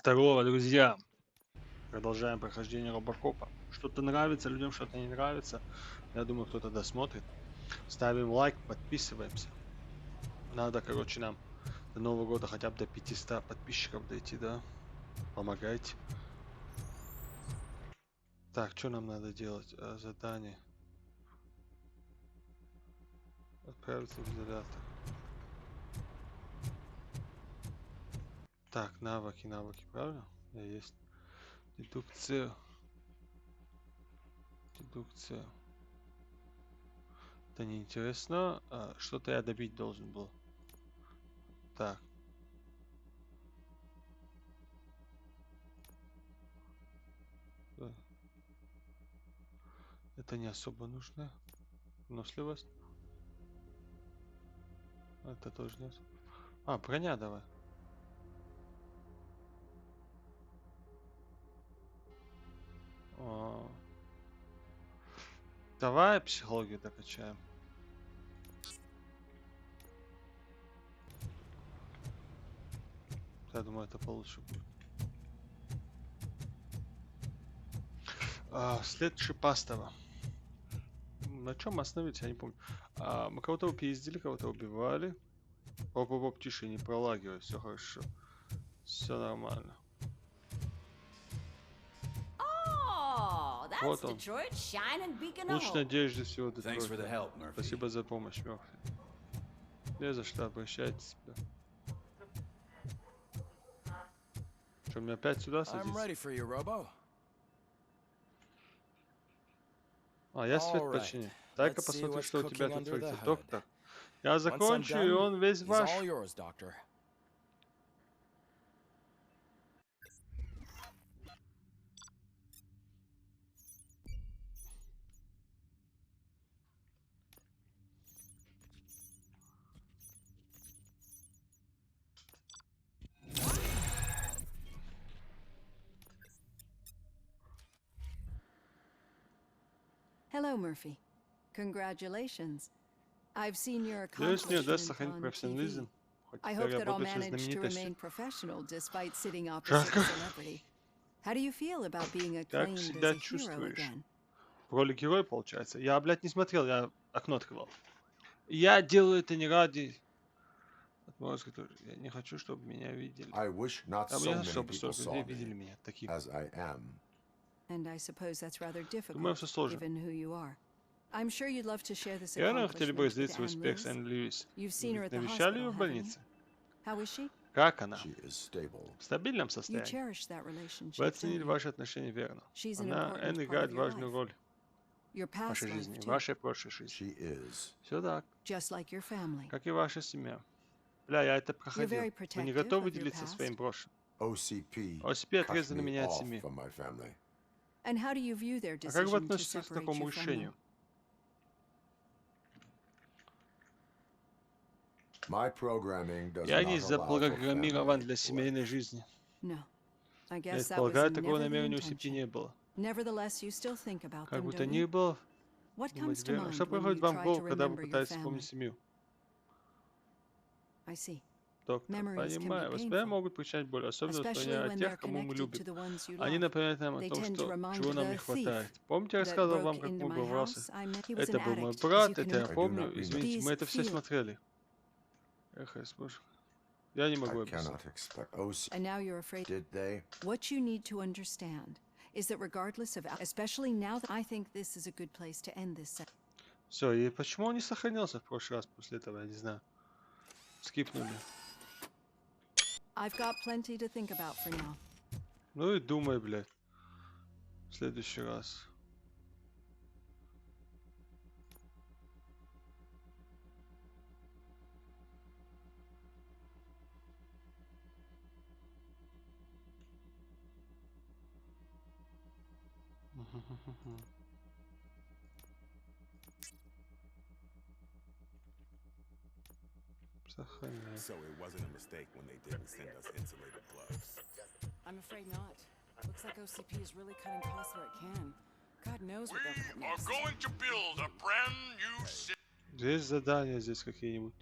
Здорово, друзья! Продолжаем прохождение Робокопа. Что-то нравится людям, что-то не нравится. Я думаю, кто-то досмотрит. Ставим лайк, подписываемся. Надо, короче, нам до Нового года хотя бы до 500 подписчиков дойти, да? Помогайте. Так, что нам надо делать? Задание. Отправиться в изолятор. Так, навыки, правильно? Я есть. Дедукция. Дедукция. Это неинтересно. Что-то я добить должен был. Так. Это не особо нужно. Выносливость. Это тоже не особо. Броня давай. Давай психологию докачаем. Я думаю, это получше будет. След шипастого. На чем остановиться, я не помню. Мы кого-то упиздили, кого-то убивали. Оп, тише, не пролагивай, все хорошо. Все нормально. Вот он. Луч надежды всего Детройта. Спасибо за помощь, Мерфи. Не за что, обращайтесь. Что, мне опять сюда садиться? Я свет починю. Дай-ка посмотрю, что у тебя тут творится, доктор. Я закончу, и он весь ваш. Hello, Murphy. Congratulations. I've seen your Надеюсь, мне удастся accomplishments сохранить on профессионализм. TV. Хоть I теперь hope that I'll работаешь со manage to знаменитостью. remain professional despite sitting opposite a celebrity. How do you feel about being Как acclaimed as себя a hero чувствуешь? again? В роли героя, получается. Я, блядь, не смотрел, я окно открывал. Я делаю это не ради... Я не хочу, чтобы меня видели. Мне, чтобы столько людей видели меня таким. And I suppose that's rather Думаю, difficult, все сложно. given who you are. I'm sure you'd love to share this Я, наверное, хотели бы accomplishment with разделить свой Anne успех с Liz. Энн Льюис. You've Вы seen her ведь at the навещали ее hospital, в haven't you? больнице? How is she? Как она? В стабильном You состоянии. cherish that Вы relationship, оценили don't you? ваши отношения верно. She's an Она, important Энн, part играет of your важную life. роль Your в past вашей life, жизни, в too. вашей прошлой жизни. Все так, Just like your family. как и ваша семья. Бля, я это You're проходил. very Вы не protective готовы of your делиться своим past. прошлым? OCP отрезали меня от семьи. And how do you view their А как вы decision to относитесь к separate такому you from them? решению? Я не запрограммирован для семейной жизни. No. I Я guess that was предполагаю, такого never the намерения у CP intention. не было. Nevertheless, you still think about Как them, бы то don't ни you? было, What думать comes to верно. Что mind when приходит you вам в try to голову, когда вы remember your пытаетесь family? вспомнить семью? I see. Доктор, Memories can be понимаю, воспоминания painful, могут причинять боль, особенно especially воспоминания о when тех, they're кому мы connected любим. to the ones you Они love. напоминают нам о They том, tend to что remind чего нам не the thief хватает. Помните, я that рассказывал вам, broke как into мы my ворвался? house? He was Это an был мой addict, as брат, you can это я imagine. помню. Извините, These мы это все feelings. смотрели. Эх, я смогу. Я не могу объяснить. And now you're afraid. What you need to understand is that regardless of, especially now that I think this is a good place to end this session. Все, и почему он не сохранился в прошлый раз после этого, я не знаю. Скипнули. I've got plenty to think about for now. Ну и думай, блядь. В следующий раз. Сохраняй. So it wasn't a mistake when they didn't send us insulated gloves. I'm afraid not. Looks like OCP is really cutting costs where it can. God knows what they'll cut We are next. going to build a brand new city Здесь задания, здесь какие-нибудь.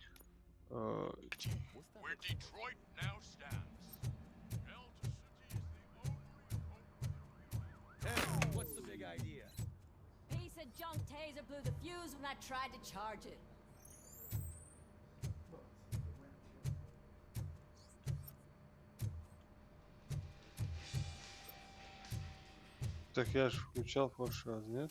where Detroit now stands. Held to city of junk taser blew the fuse when I tried to charge it. Так я же включал в прошлый раз, нет?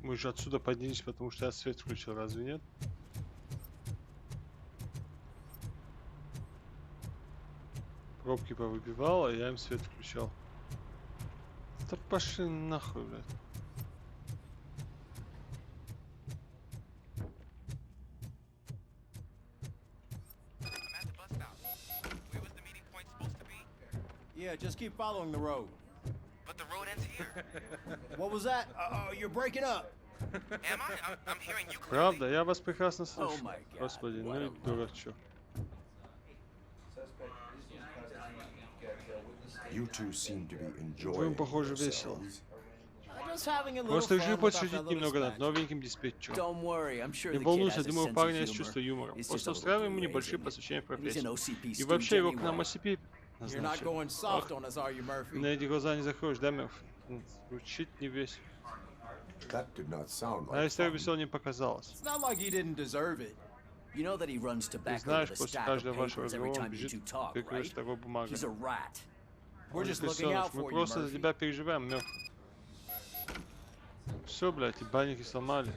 Мы же отсюда поднялись, потому что я свет включил, разве нет? Пробки повыбивал, а я им свет включал. Да пошли нахуй, блядь. Yeah, just keep following the road. But the road ends here. What was that? You're breaking up. Am I? I'm hearing you clearly. Правда, я вас прекрасно слышу. Oh my God, Господи, ну what и a lie. дурачок. You two seem to be Вы, enjoying похоже, весело. yourselves. Just having a little Просто fun решил with our подшутить fellow немного над dispatcher. новеньким диспетчером. Don't worry, I'm sure Не the kid волнуйся, has a думаю, у sense парня of есть humor. чувство юмора. It's just Просто a little устраиваем ему too небольшие lazy. посвящения He's an профессии. OCP И student вообще его к нам anyway. OCP You're not назначил. going Ах, soft on us, are you, Murphy? на эти глаза не закроешь, да, Мерфи? Звучит не весь. That did not sound А like история fun. весело не показалось. It's not like he didn't deserve it. You know that he runs Ты tobacco знаешь, with a после stack of каждого вашего papers every разговора он time you two бежит, talk, прикрываешь right? второй бумагой. He's a rat. We're just looking Крысёныш, out мы for you, просто за Murphy. тебя переживаем, Мерфи. Все, блядь, и банники сломали.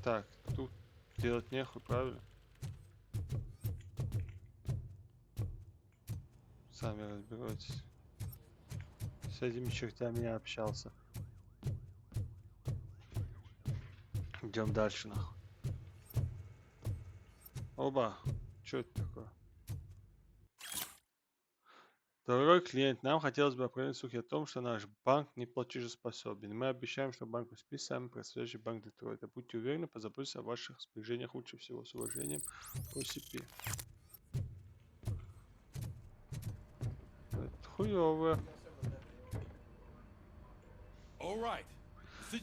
Так, тут делать нехуй, правильно? Сами разберетесь. С этими чертями я общался. Идем дальше, нахуй. Оба. Что это такое? Дорогой клиент, нам хотелось бы опровергнуть слухи о том, что наш банк не платежеспособен. Мы обещаем, что банк успеет сами предстоящий банк Детройта. Будьте уверены, позаботьтесь о ваших сбережениях лучше всего. С уважением, OCP. Это хуёво.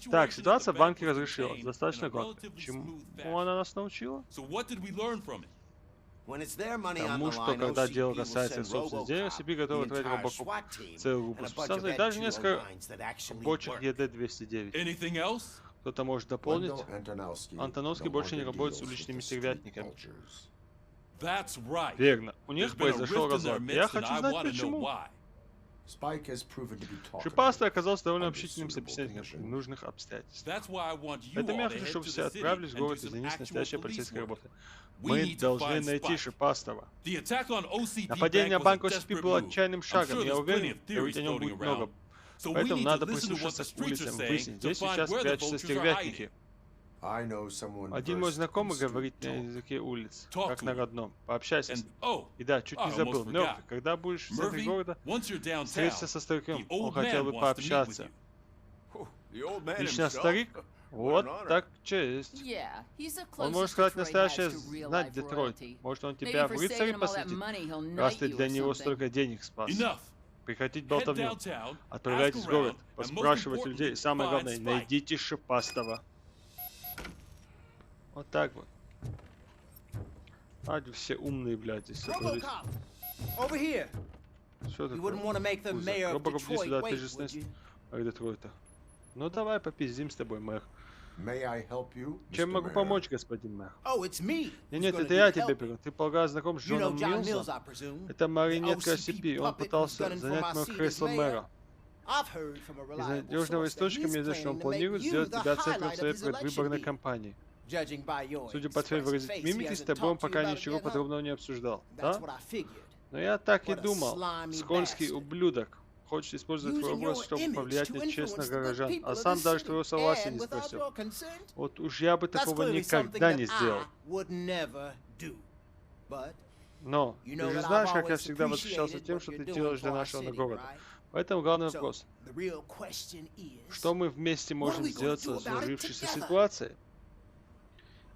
Так, ситуация в банке разрешилась. Достаточно гладко. Чему она нас научила? When it's their money on Тому, the что line, когда OCP дело will касается send собственных денег, RobоCop, OCP готовы the тратить entire РобоКоп SWAT team, целую and группу a bunch of специалистов и даже Ed несколько 209s that actually бочек work. ЕД-209. Кто-то может дополнить. Антоновский больше не работает с уличными стервятниками. Верно. У них произошел разлад. Я хочу знать почему. Шипастый оказался довольно общительным собеседником при нужных обстоятельствах. Поэтому я хочу, чтобы все отправились в город и занялись настоящей полицейской работой. Мы должны найти Шипастого. Нападение на банк OCP было отчаянным шагом, я уверен, говорить о нем будет много. Поэтому надо прислушаться к улицам, выяснить, где сейчас прячутся стервятники. Один мой знакомый говорит на языке улиц, как на родном. Пообщайся с ним. И да, чуть не забыл, Мерфи, когда будешь в центре города, встретиться со стариком, он хотел бы пообщаться. Лично старик? Вот так честь. Он может сказать настоящее знать Детройт. Может он тебя в рыцари посвятит, раз ты для него столько денег спас. Прекратить болтовню. Отправляйтесь в город, поспрашивать людей, и самое главное, найдите Шипастого. Вот так вот. А, все умные, блядь, здесь собрались. Что такое? Робокоп, иди сюда, ты же снес Детройта. Ну давай попиздим с тобой, мэр. Чем могу помочь, господин мэр? Нет, это я тебе беру. Ты, полагаю, знаком с Джоном Милзом? Это марионетка OCP, он пытался занять мое кресло мэра. Из надежного источника мне известно, что он планирует сделать тебя центром своей предвыборной кампании. Судя по твоей выразительной мимике, с тобой он пока ничего подробного не обсуждал, да? Но я так и думал. Скользкий ублюдок. Хочет использовать твой голос, чтобы повлиять на честных горожан, а сам даже твоего согласия не спросил. Вот уж я бы такого никогда не сделал. Но ты же знаешь, как я всегда восхищался тем, что ты делаешь для нашего города. Поэтому главный вопрос. Что мы вместе можем сделать со сложившейся ситуацией?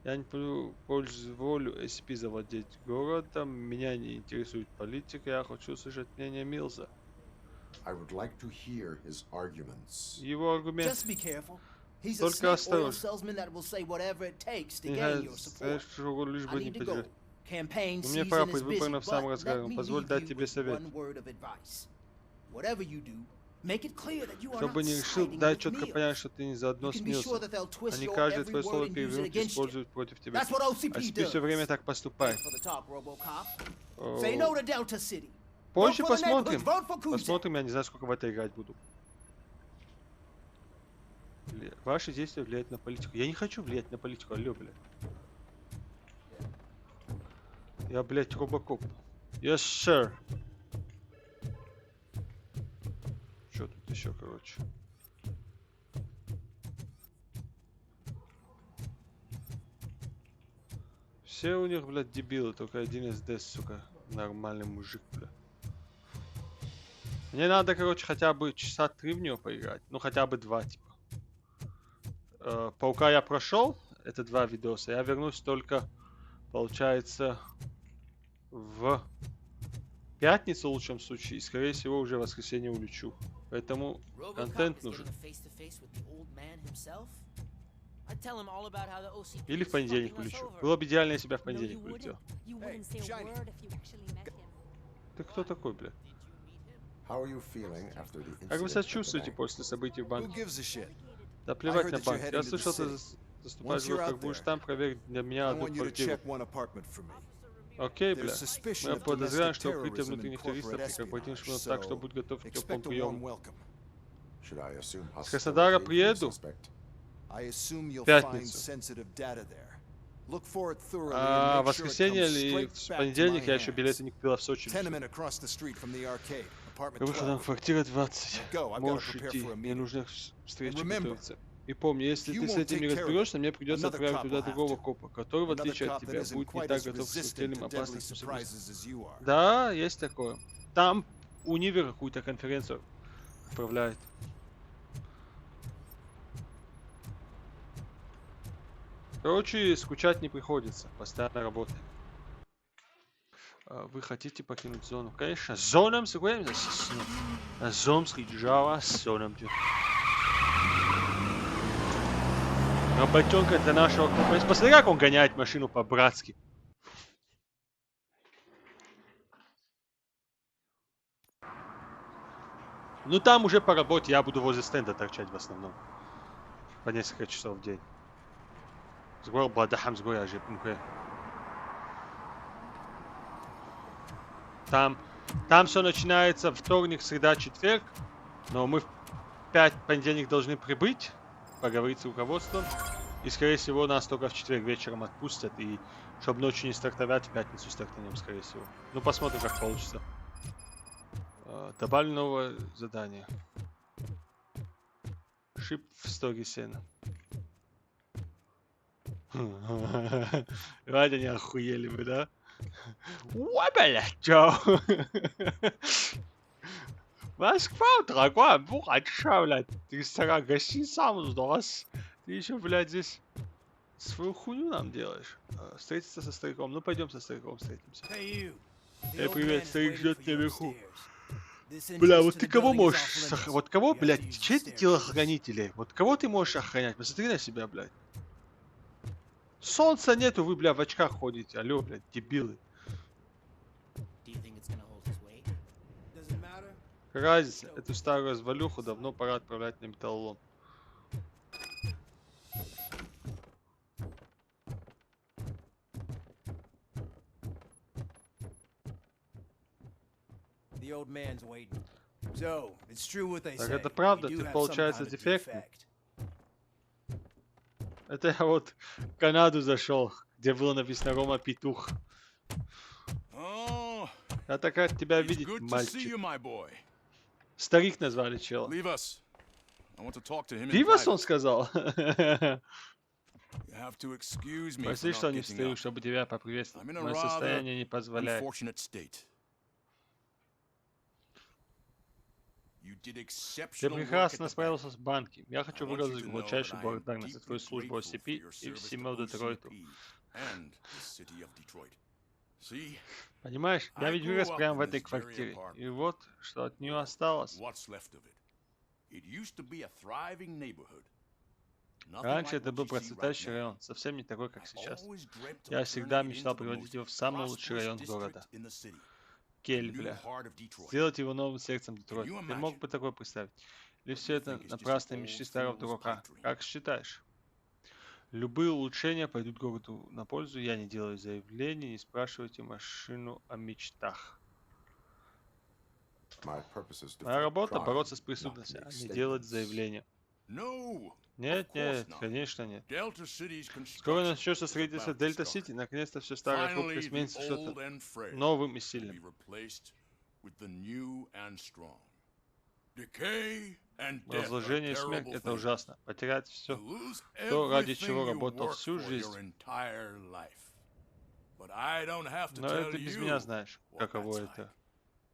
Я не позволю SCP завладеть городом, меня не интересует политика, я хочу услышать мнение Милза. I would like to hear his arguments. Его аргумент. Just be careful. He's a Только snake oil осторожно. salesman that will say whatever it takes to Не gain your знаешь, support. что лишь I бы не need to go. поддержать. Campaign У меня season пора is быть busy, выбрана в самом but разгаре. let me Позволь leave дать you тебе with совет. one word of advice. Whatever you do, make it clear that you are Чтобы not не решил, siding дай with четко Neil. понять, что ты не заодно You с can be sure Нилсом. that they'll twist Они your каждое every твое слово word and use it перевернут и against you. используют против тебя. That's what OCP А ты все does. время так поступай. Thanks for the talk, RoboCop. Say no to Delta City. Позже Vote for the посмотрим. neighborhoods, vote for Kuzak. Посмотрим, я не знаю, сколько в это играть буду. Ваши действия влияют на политику. Я не хочу влиять на политику, алло, блядь. Я, блядь, робокоп. Yes, sir. Что тут еще, короче? Все у них, блядь, дебилы, только один СД, сука, нормальный мужик, блядь. Мне надо, короче, хотя бы часа 3 в него поиграть. Ну, хотя бы 2, типа. Паука я прошел, это 2 видоса. Я вернусь только, получается, в пятницу в лучшем случае. И, скорее всего, уже в воскресенье улечу. Поэтому контент нужен. Или в понедельник улечу. Было бы идеально, если бы я в понедельник улетел. Ты кто такой, бля? Как вы себя чувствуете после событий в банке? Да плевать на банк. Я слышал, ты заступаешь в как будешь там, проверь для меня одну квартиру. Окей, бля. Мы подозреваем, что укрытие внутренних туристов и корпоративных шпионов, так что будь готов к теплому приему. С Краснодара приеду в пятницу. А в воскресенье или в понедельник я еще билеты не купила в Сочи. Вышла там квартира 20. Можешь идти. Мне нужно к встрече готовиться. И помни, если ты с этим не разберешься, мне придется отправить туда другого копа, который, в отличие от тебя, будет не так готов к смертельным опасностям. Да, есть такое. Там универ какую-то конференцию отправляет. Короче, скучать не приходится. Постоянно работаем. Вы хотите покинуть зону? Конечно. Зоном сгоняемся. Зомский Джава с зоном. Работенка для нашего компании. Посмотри, как он гоняет машину по-братски. Ну там уже по работе я буду возле стенда торчать в основном. По несколько часов в день. Сгор бладахам сгор я же пункт. Там все начинается вторник, среда, четверг. Но мы в 5 понедельник должны прибыть, поговорить с руководством. И, скорее всего, нас только в четверг вечером отпустят. И чтобы ночью не стартовать, в пятницу стартанем, скорее всего. Ну, посмотрим, как получится. Добавлю новое задание. Шип в стоге сена. Ради они охуели бы, да? Ой, блядь, чё? Москва, дорогой, бурача, блядь. Ты стара гостиница у нас. Ты еще, блядь, здесь свою хуйню нам делаешь. Встретиться со стариком. Ну, пойдем со стариком встретимся. Привет, старик ждет наверху. Бля, вот ты кого можешь... Вот кого, блядь, чьи ты телохранители? Вот кого ты можешь охранять? Посмотри на себя, блядь. Солнца нету, вы, бля, в очках ходите. Алло, блядь, дебилы. Какая разница? Эту старую развалюху давно пора отправлять на металлолом. Так это правда, ты получается дефектный. Это я вот в Канаду зашел, где было написано Рома Петух. Я так рад тебя видеть, мальчик. Старик назвали чела. Вивас, он сказал. Прости, что не встаю, чтобы тебя поприветствовать. Мое состояние не позволяет. Ты прекрасно справился с банки. Я хочу выразить глубочайшую благодарность за твою службу OCP и всему Детройту. See, Понимаешь, я I ведь grew вырос up прямо в in этой this very квартире. apartment. И вот, что от нее Or осталось. what's left of it. It used to be a thriving neighborhood. Nothing Раньше like это what был you see right процветающий now. район, совсем не такой, как I сейчас. always dreamt Я of всегда turning it мечтал into the превратить most его в самый лучший prosperous район district города. in the city. Кель, The new бля. heart of Detroit. Сделать его новым сердцем Детройта. you Ты мог imagine? бы такое представить? Или Or do все you это think it's just an напрасные old мечты старого fool's дурака? pipe dream? Как считаешь? Любые улучшения пойдут городу на пользу. Я не делаю заявлений, не спрашивайте машину о мечтах. My purpose is to Моя fight работа crime, бороться с not преступностью, make а не делать statements. заявления. No, of Нет, course нет, not. конечно нет. Delta City's Скоро construction начнется is строительство about to Дельта-Сити. start. Наконец-то все старое хрупкое Finally, the сменится что-то old and frail новым и will be сильным. replaced with the new and strong. Decay and death are Разложение и смерть — terrible это things. ужасно. Потерять You все, lose то, ради чего everything you работал worked всю for your жизнь. entire life. But I don't have to Но tell это без you меня знаешь, what каково that's это. like.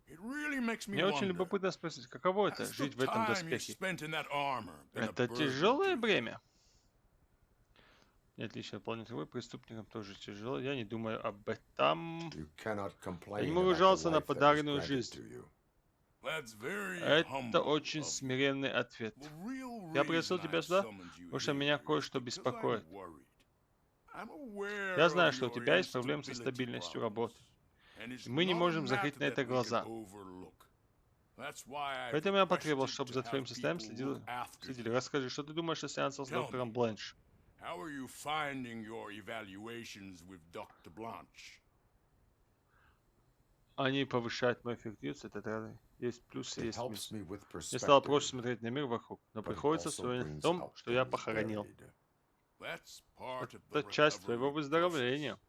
It really makes me Мне очень wonder. любопытно спросить, каково это — Has the жить в этом time you доспехе? spent in that armor been a Это burden тяжелое to you? бремя. Нет, лично выполнять роль преступникам тоже тяжело. Я не думаю об этом. You cannot Я не complain могу about the жаловаться на life that was подаренную granted жизнь. to you. That's very Это humble очень of you. смиренный ответ. The real Я пригласил reason тебя I сюда, summoned you потому что here меня is кое-что because I'm беспокоит. worried. I'm aware Я of знаю, что у your тебя есть проблемы со instability стабильностью problems, работы. and it's И мы не not a можем закрыть matter на это that we can глаза. overlook. That's why I've Поэтому я потребовал, requested чтобы to за have твоим состоянием people look after следили. you. Расскажи, что ты думаешь о сеансах с Tell доктором me. Бленш? How are you finding your evaluations with Dr. Blanche? Они повышают мою эффективность, это правда. Есть плюсы, It есть helps минусы. me with Мне стало проще perspective, смотреть на мир вокруг, но but it приходится also вспоминать о brings том, out что я things похоронил. buried. That's part of the Это часть твоего recovery выздоровления. process.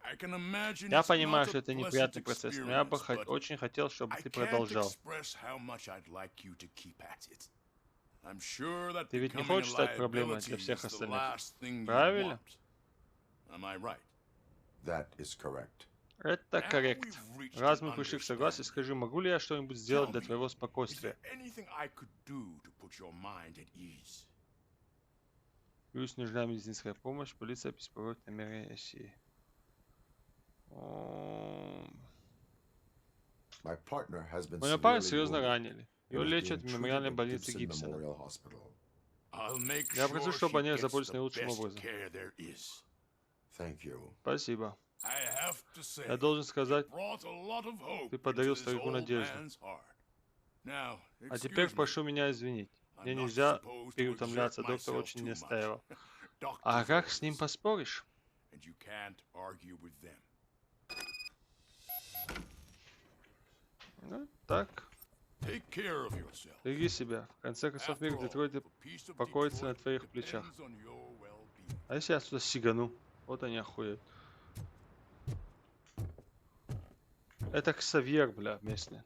I can imagine Я it's понимаю, not что a это pleasant неприятный процесс, но я бы experience, but очень хотел, чтобы I ты can't продолжал. express how much I'd like you to keep at it. I'm sure that Ты ведь не becoming a хочешь стать проблемой для liability всех is the остальных. last thing you Правильно? want. Am I right? That is correct. Это Now коррект. we've reached Раз an мы пришли к согласию, understanding. скажи, могу ли я что-нибудь сделать Tell для me, твоего is there спокойствия? anything I could do to put your mind at ease? Плюс нужна медицинская помощь, полиция беспокоит на мере оси. My partner has been Моего парня severely серьезно wounded ранили. Его and is лечат в being treated мемориальной at больнице Gibson Гибсона. Memorial Hospital. I'll make Я прошу, sure чтобы she они gets заботились the наилучшим best образом. care there is. Thank you. Спасибо. I have to say, Я должен сказать, you brought a lot of hope ты подарил into this старику old надежду. man's heart. Now, А теперь excuse me, прошу меня извинить. Мне I'm not нельзя supposed to переутомляться, exert доктор myself очень too не much. настаивал. Doctors А как с ним orders, поспоришь? and you can't argue with them. Ну, так. Take care of yourself. Береги себя. В конце концов, мир After all, Детройта the peace of покоится на Detroit твоих плечах. depends on your well-being. А если я сюда сигану? Вот они охуеют. Это Ксавьер, бля, местный.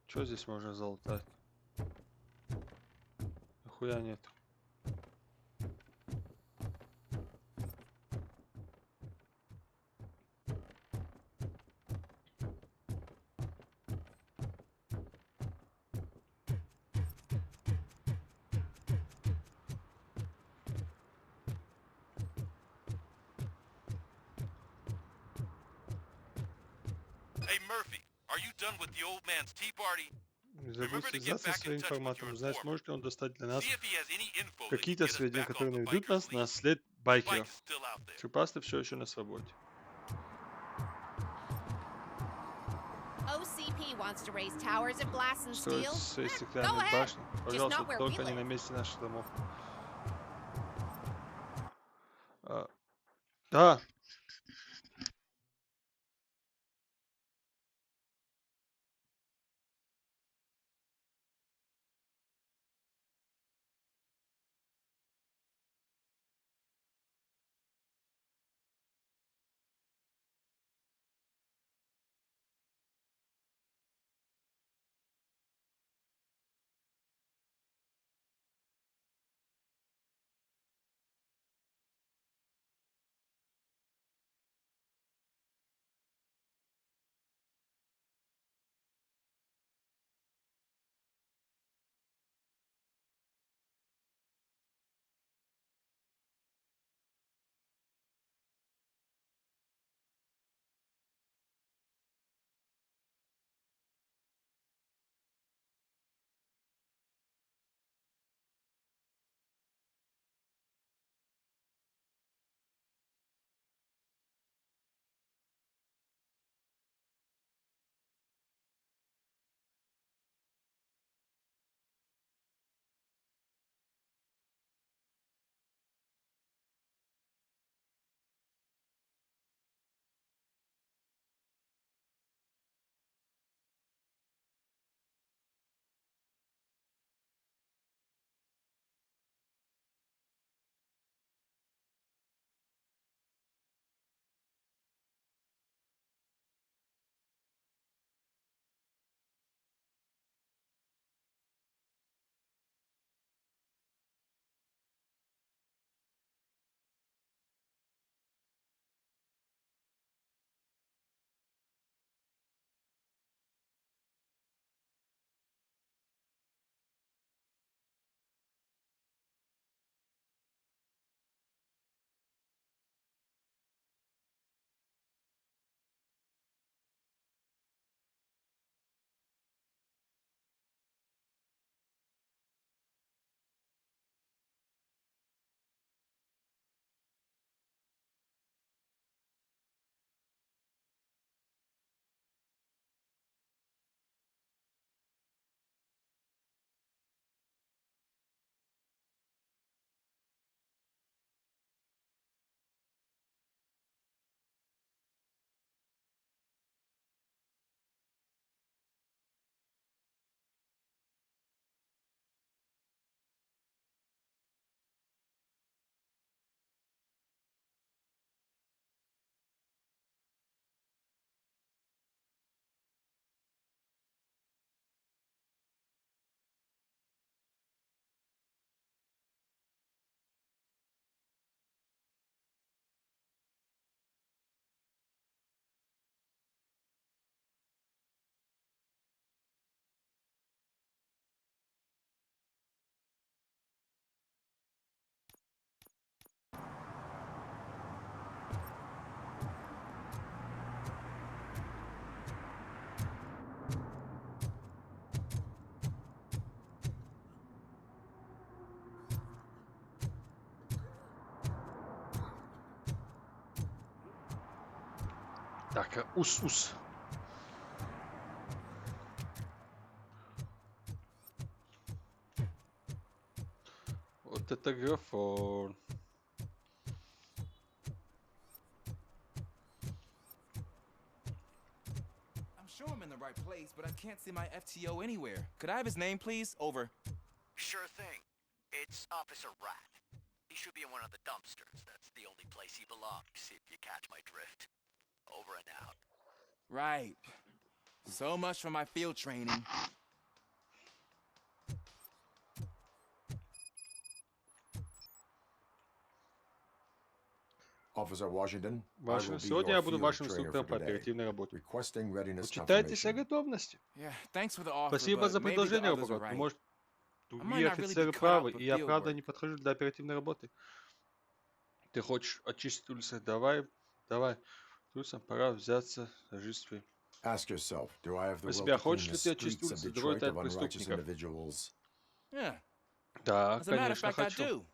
Что здесь можно залутать? Нихуя нет. Hey Murphy, are you done with the old man's tea party? Не забудь связаться со своим информатором. Узнать, сможет ли он достать для нас See if he has any info that can какие-то get us сведения, back off которые the наведут biker's нас на lead. след Bike байкеров. is still out there. Трупасты все еще на свободе. OCP wants to raise towers of glass and Строить steel. свои Go стеклянные ahead. башни. Just Пожалуйста, not where we только не на live. месте наших домов. Да. Так, ус-ус. Вот это графон. I'm sure I'm in the right place, but I can't see my FTO anywhere. Could I have his name, please? Over. Sure thing. It's Officer Rat. He should be in one of the dumpsters. That's the only place he belongs, if you catch my drift. Over and out. Right. So much for my field training. Officer Washington, I will be Сегодня я your буду field вашим trainer инструктором for по today. оперативной работе. Requesting readiness Учитайтесь о confirmation. готовности. Yeah, thanks for the offer, Спасибо but за maybe the предложение, others are РобоКоп. right. Может, I might другие not really офицеры be cut out правы, for и я field правда work. не подхожу для оперативной работы. Ты хочешь очистить улицы? Давай. Трусам пора взяться за жизнь свою. Ask yourself, do I have the У will себя to clean хочешь the ли ты очистить streets of улицы Детройта Detroit от of unrighteous преступников? individuals? Yeah. Да, As a matter of конечно, fact, I хочу. do.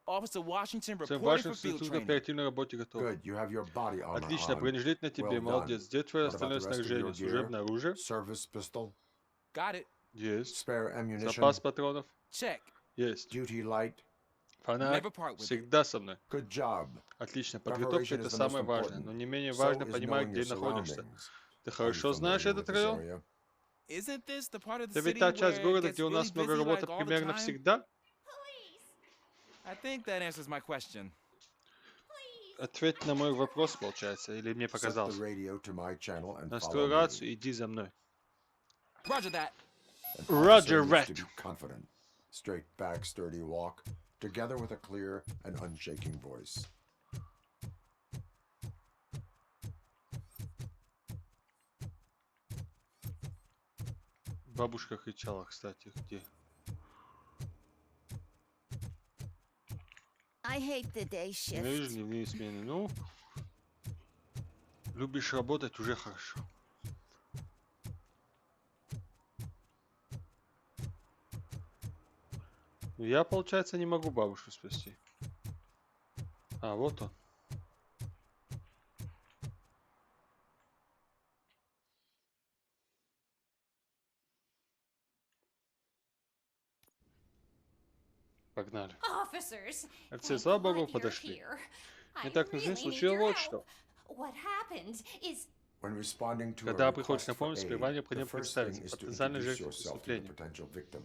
Officer Washington Сэм reporting for Вашингтон field инструктор training. оперативной работе готов. Good, you have your body armor Отлично, on. бронежилет на тебе, Well молодец. done. Где твое What about остальное the rest of your снаряжение? gear? Служебное оружие? Service pistol? Got it. Есть. Spare ammunition? Запас патронов? Check. Есть. Duty light? Фонарь Never part with it. всегда со мной. Good job. Отлично, подготовка Preparation это is the most самое важное, important. но не менее So важно is понимать, knowing где your находишься. surroundings. Ты Are you хорошо знаешь familiar этот with this район? area? Isn't this the part of the Это ведь city та часть where it города, gets где у really нас много busy работы like all the примерно time? всегда? I think that answers my question. Ответь на мой вопрос, получается, или мне Set the показалось. radio to my channel and Настрой follow рацию me. и иди за мной. Roger that. An Roger officer needs that. to be confident. Straight back, sturdy walk, together with a clear and unshaking voice. Бабушка кричала, кстати, где? I hate the day Ненавижу shift. дневные смены. Ну, любишь работать, уже хорошо. Ну, я, получается, не могу бабушку спасти. А, вот он. Погнали. Officers, Офицеры, слава богу, подошли. Мне так нужны, случилось вот что. What happened is When responding to a Когда приходишь request на for помощь, aid, сперва the необходимо first thing представиться is to потенциальной introduce жертве yourself to the преступления. potential victim.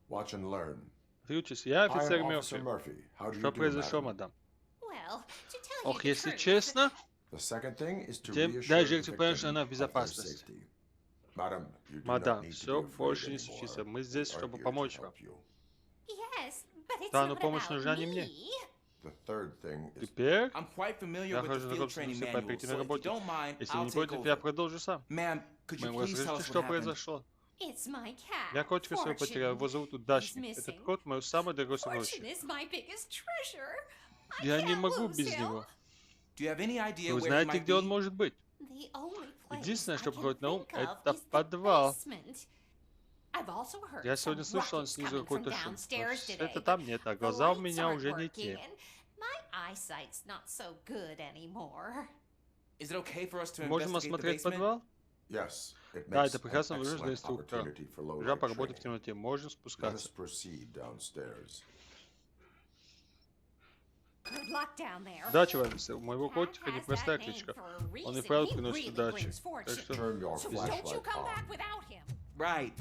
Watch and learn. Приучись, я I офицер am Officer Мерфи. Murphy. How do you Что do, произошло, madam? мадам? well, to tell you Ох, the если truth, честно, The second thing is to Тем- reassure дай the жертве понять, victim что она в of their безопасности. safety. Madam, you do not Мадам, need to все, be afraid больше не anymore. случится. Мы We здесь, are чтобы here to помочь вам. help you. yes, but it's Да, но not помощь about нужна не мне. me. The third thing is Теперь, I'm quite familiar я with хожу the на field training инструкции по manual, оперативной so if you работе. don't mind, Если вы I'll не take против, я over. продолжу сам. Ma'am, could you Мэм, please tell расскажите, us что what happened? произошло. It's my cat. Я котика своего потерял, его зовут Удачник. Этот кот мое самое дорогое Fortune сокровище. is my biggest treasure. I Я не can't могу lose без him. него. Do you have any idea Вы where he знаете, might где он be? может быть? The only place Единственное, I что can приходит на ум, think of это is the подвал. basement. I've also heard Я some сегодня слышал, он ruckus снизу coming from какой-то шум. Но downstairs today, это but там нет, а the глаза у lights меня aren't уже не working, те. and my eyesight's not so good anymore. Is it okay for us to Можем investigate the осмотреть basement? подвал? yes. It Да, makes это an прекрасно выжить для excellent инструктора. opportunity for low Жа light поработать в training. темноте. Можно Let us спускаться. proceed downstairs. Good luck down there. Удачи вам, офицер. У моего Cat котика has непростая that name кличка. for a Он и reason. вправду He приносит really удачи. brings Так fortune. что Turn your So don't you flashlight come on. back without him. Right.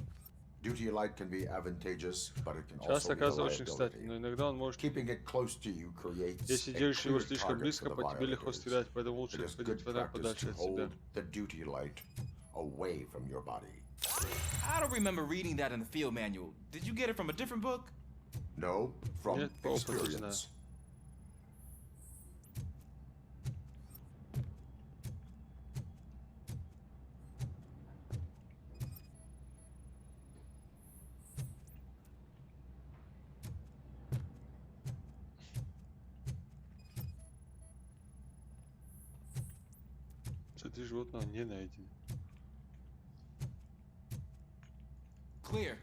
Duty light can be advantageous, but it can часто also be a оказывается очень кстати, liability. но иногда он может... Keeping it close to you creates Если a держишь его clear слишком target близко, for the по тебе легко violators. стрелять, поэтому It лучше is отходить good фонарь practice подальше to от себя. hold the duty light away from your body. I don't remember reading that in the field manual. Did you get it from a different book? No, from Нет, по опыту знаю. experience. Следы животного не найдены. Clear.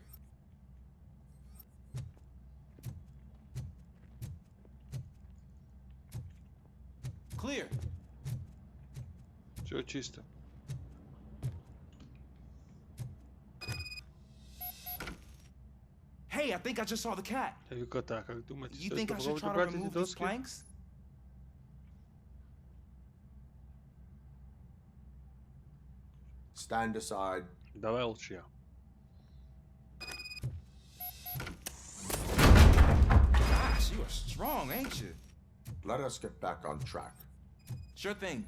Clear. Все чисто. Hey, I think I just saw the cat. Кота, как думаете, You стоит think I should попробовать try to убрать эти remove these доски? planks? Stand aside. Давай лучше я. Gosh, you are strong, ain't you? Let us get back on track. Sure thing.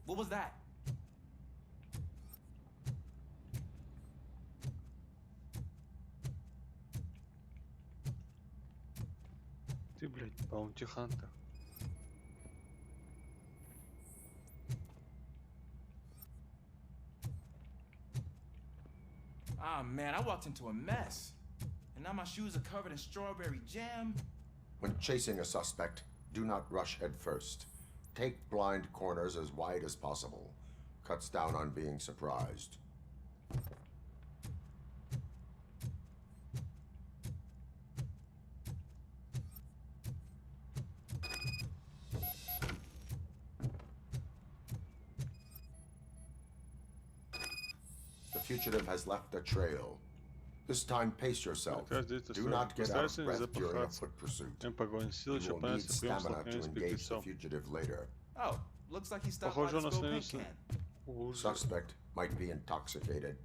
What was that? Ты, блядь, Баунти Хантер. Ah, man, I walked into a mess. And now my shoes are covered in strawberry jam. When chasing a suspect, do not rush head first. Take blind corners as wide as possible. Cuts down on being surprised. The fugitive has left a trail. This time, pace yourself. Do not get out of breath during a foot pursuit. You will need stamina to engage the fugitive later. Oh, looks like he stopped by Похоже, the он spilled paint остановился. can. Suspect might be intoxicated.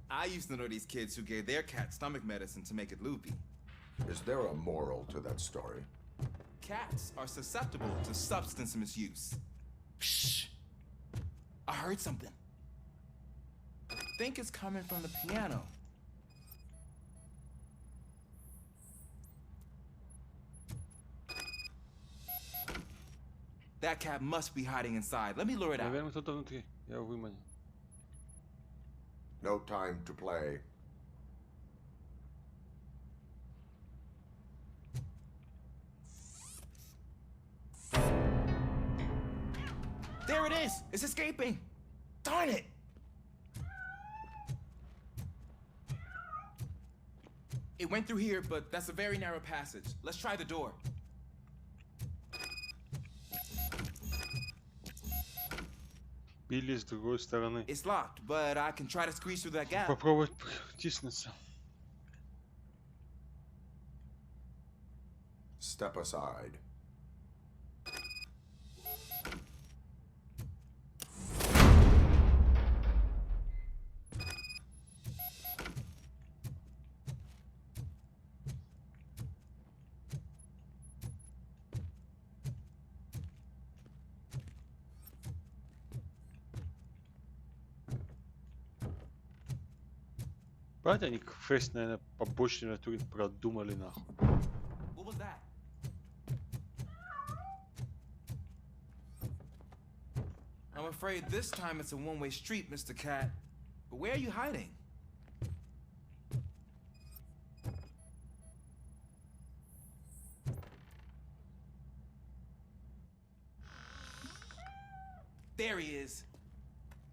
I used to know these kids who gave their cat stomach medicine to make it loopy. Is there a moral to that story? Cats are susceptible to substance misuse. Shh! I heard something. Think it's coming from the piano. That cat must be hiding inside. Let me lure it out. Наверное, кто-то внутри. Я его выманил. No time to play. There it is! It's escaping! Darn it! It went through here, but that's a very narrow passage. Let's try the door. Билли с другой стороны. It's locked, but I can try to squeeze through that gap. Попробовать втиснуться. Step aside. Бать, они фест, наверное, побочный натуре продумали нахуй. What was that? I'm afraid this time it's a one-way street, Mr. Cat. But where are you hiding? There he is.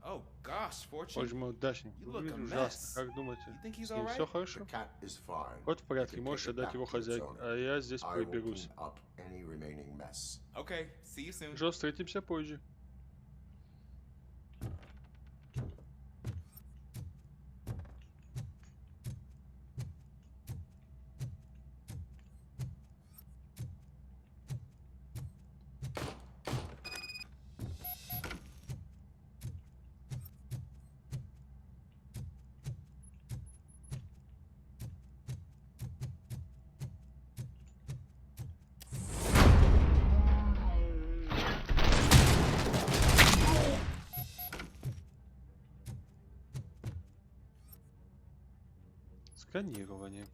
Oh gosh, Fortune. Боже мой, удачник. You look a Выглядит mess. ужасно. Как думаете, You think he's с ним all все right? хорошо? The cat is fine. Вот в порядке, You can можешь take it отдать back его to its хозяйке, owner. а я здесь I will приберусь. clean up any remaining mess. Okay, see you soon. Уже встретимся позже. Сканирование.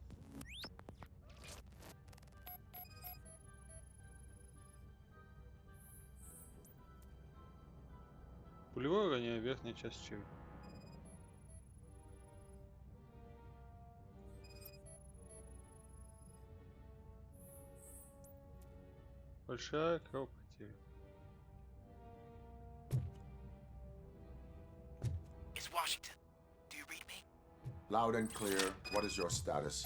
Пулевое ранение, верхняя часть черепа. Большая кровопотеря. It's Washington. Do you read me? Loud and clear. What is your status?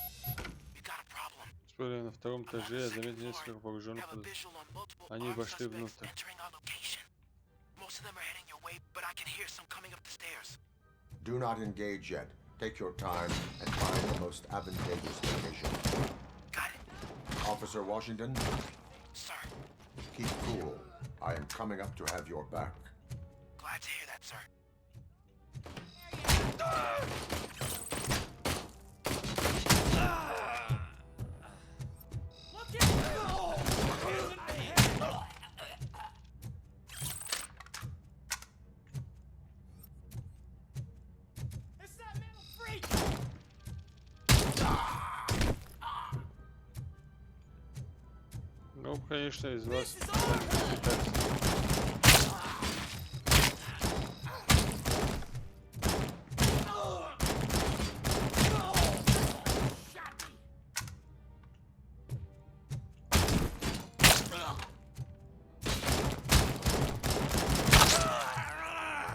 We've got a problem. Вскоре на втором этаже я заметил несколько погруженных. Они вошли внутрь. Do not engage yet. Take your time and find the most advantageous location. Got it. Officer Washington? Sir. Keep cool. I am coming up to have your back. Glad to hear that, sir. Ну, конечно, из вас.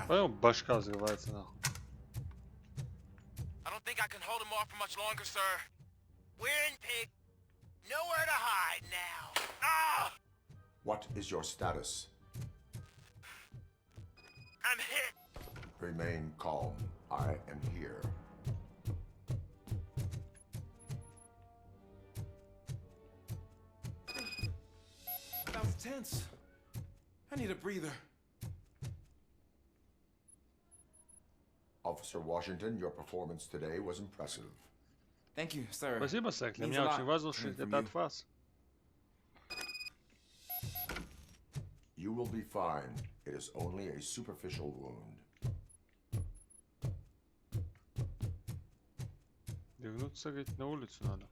Понял, башка взрывается нахуй. I don't think I can hold him off for much longer, sir. We're in, pig. Nowhere to hide now. Ah! What is your status? I'm hit. Remain calm. I am here. That was tense. I need a breather. Officer Washington, your performance today was impressive. Thank you, sir. Спасибо, сэр. Для меня очень важно услышать это от вас. You will be fine. It is only a superficial wound. Вернуться, говорит, на улицу надо.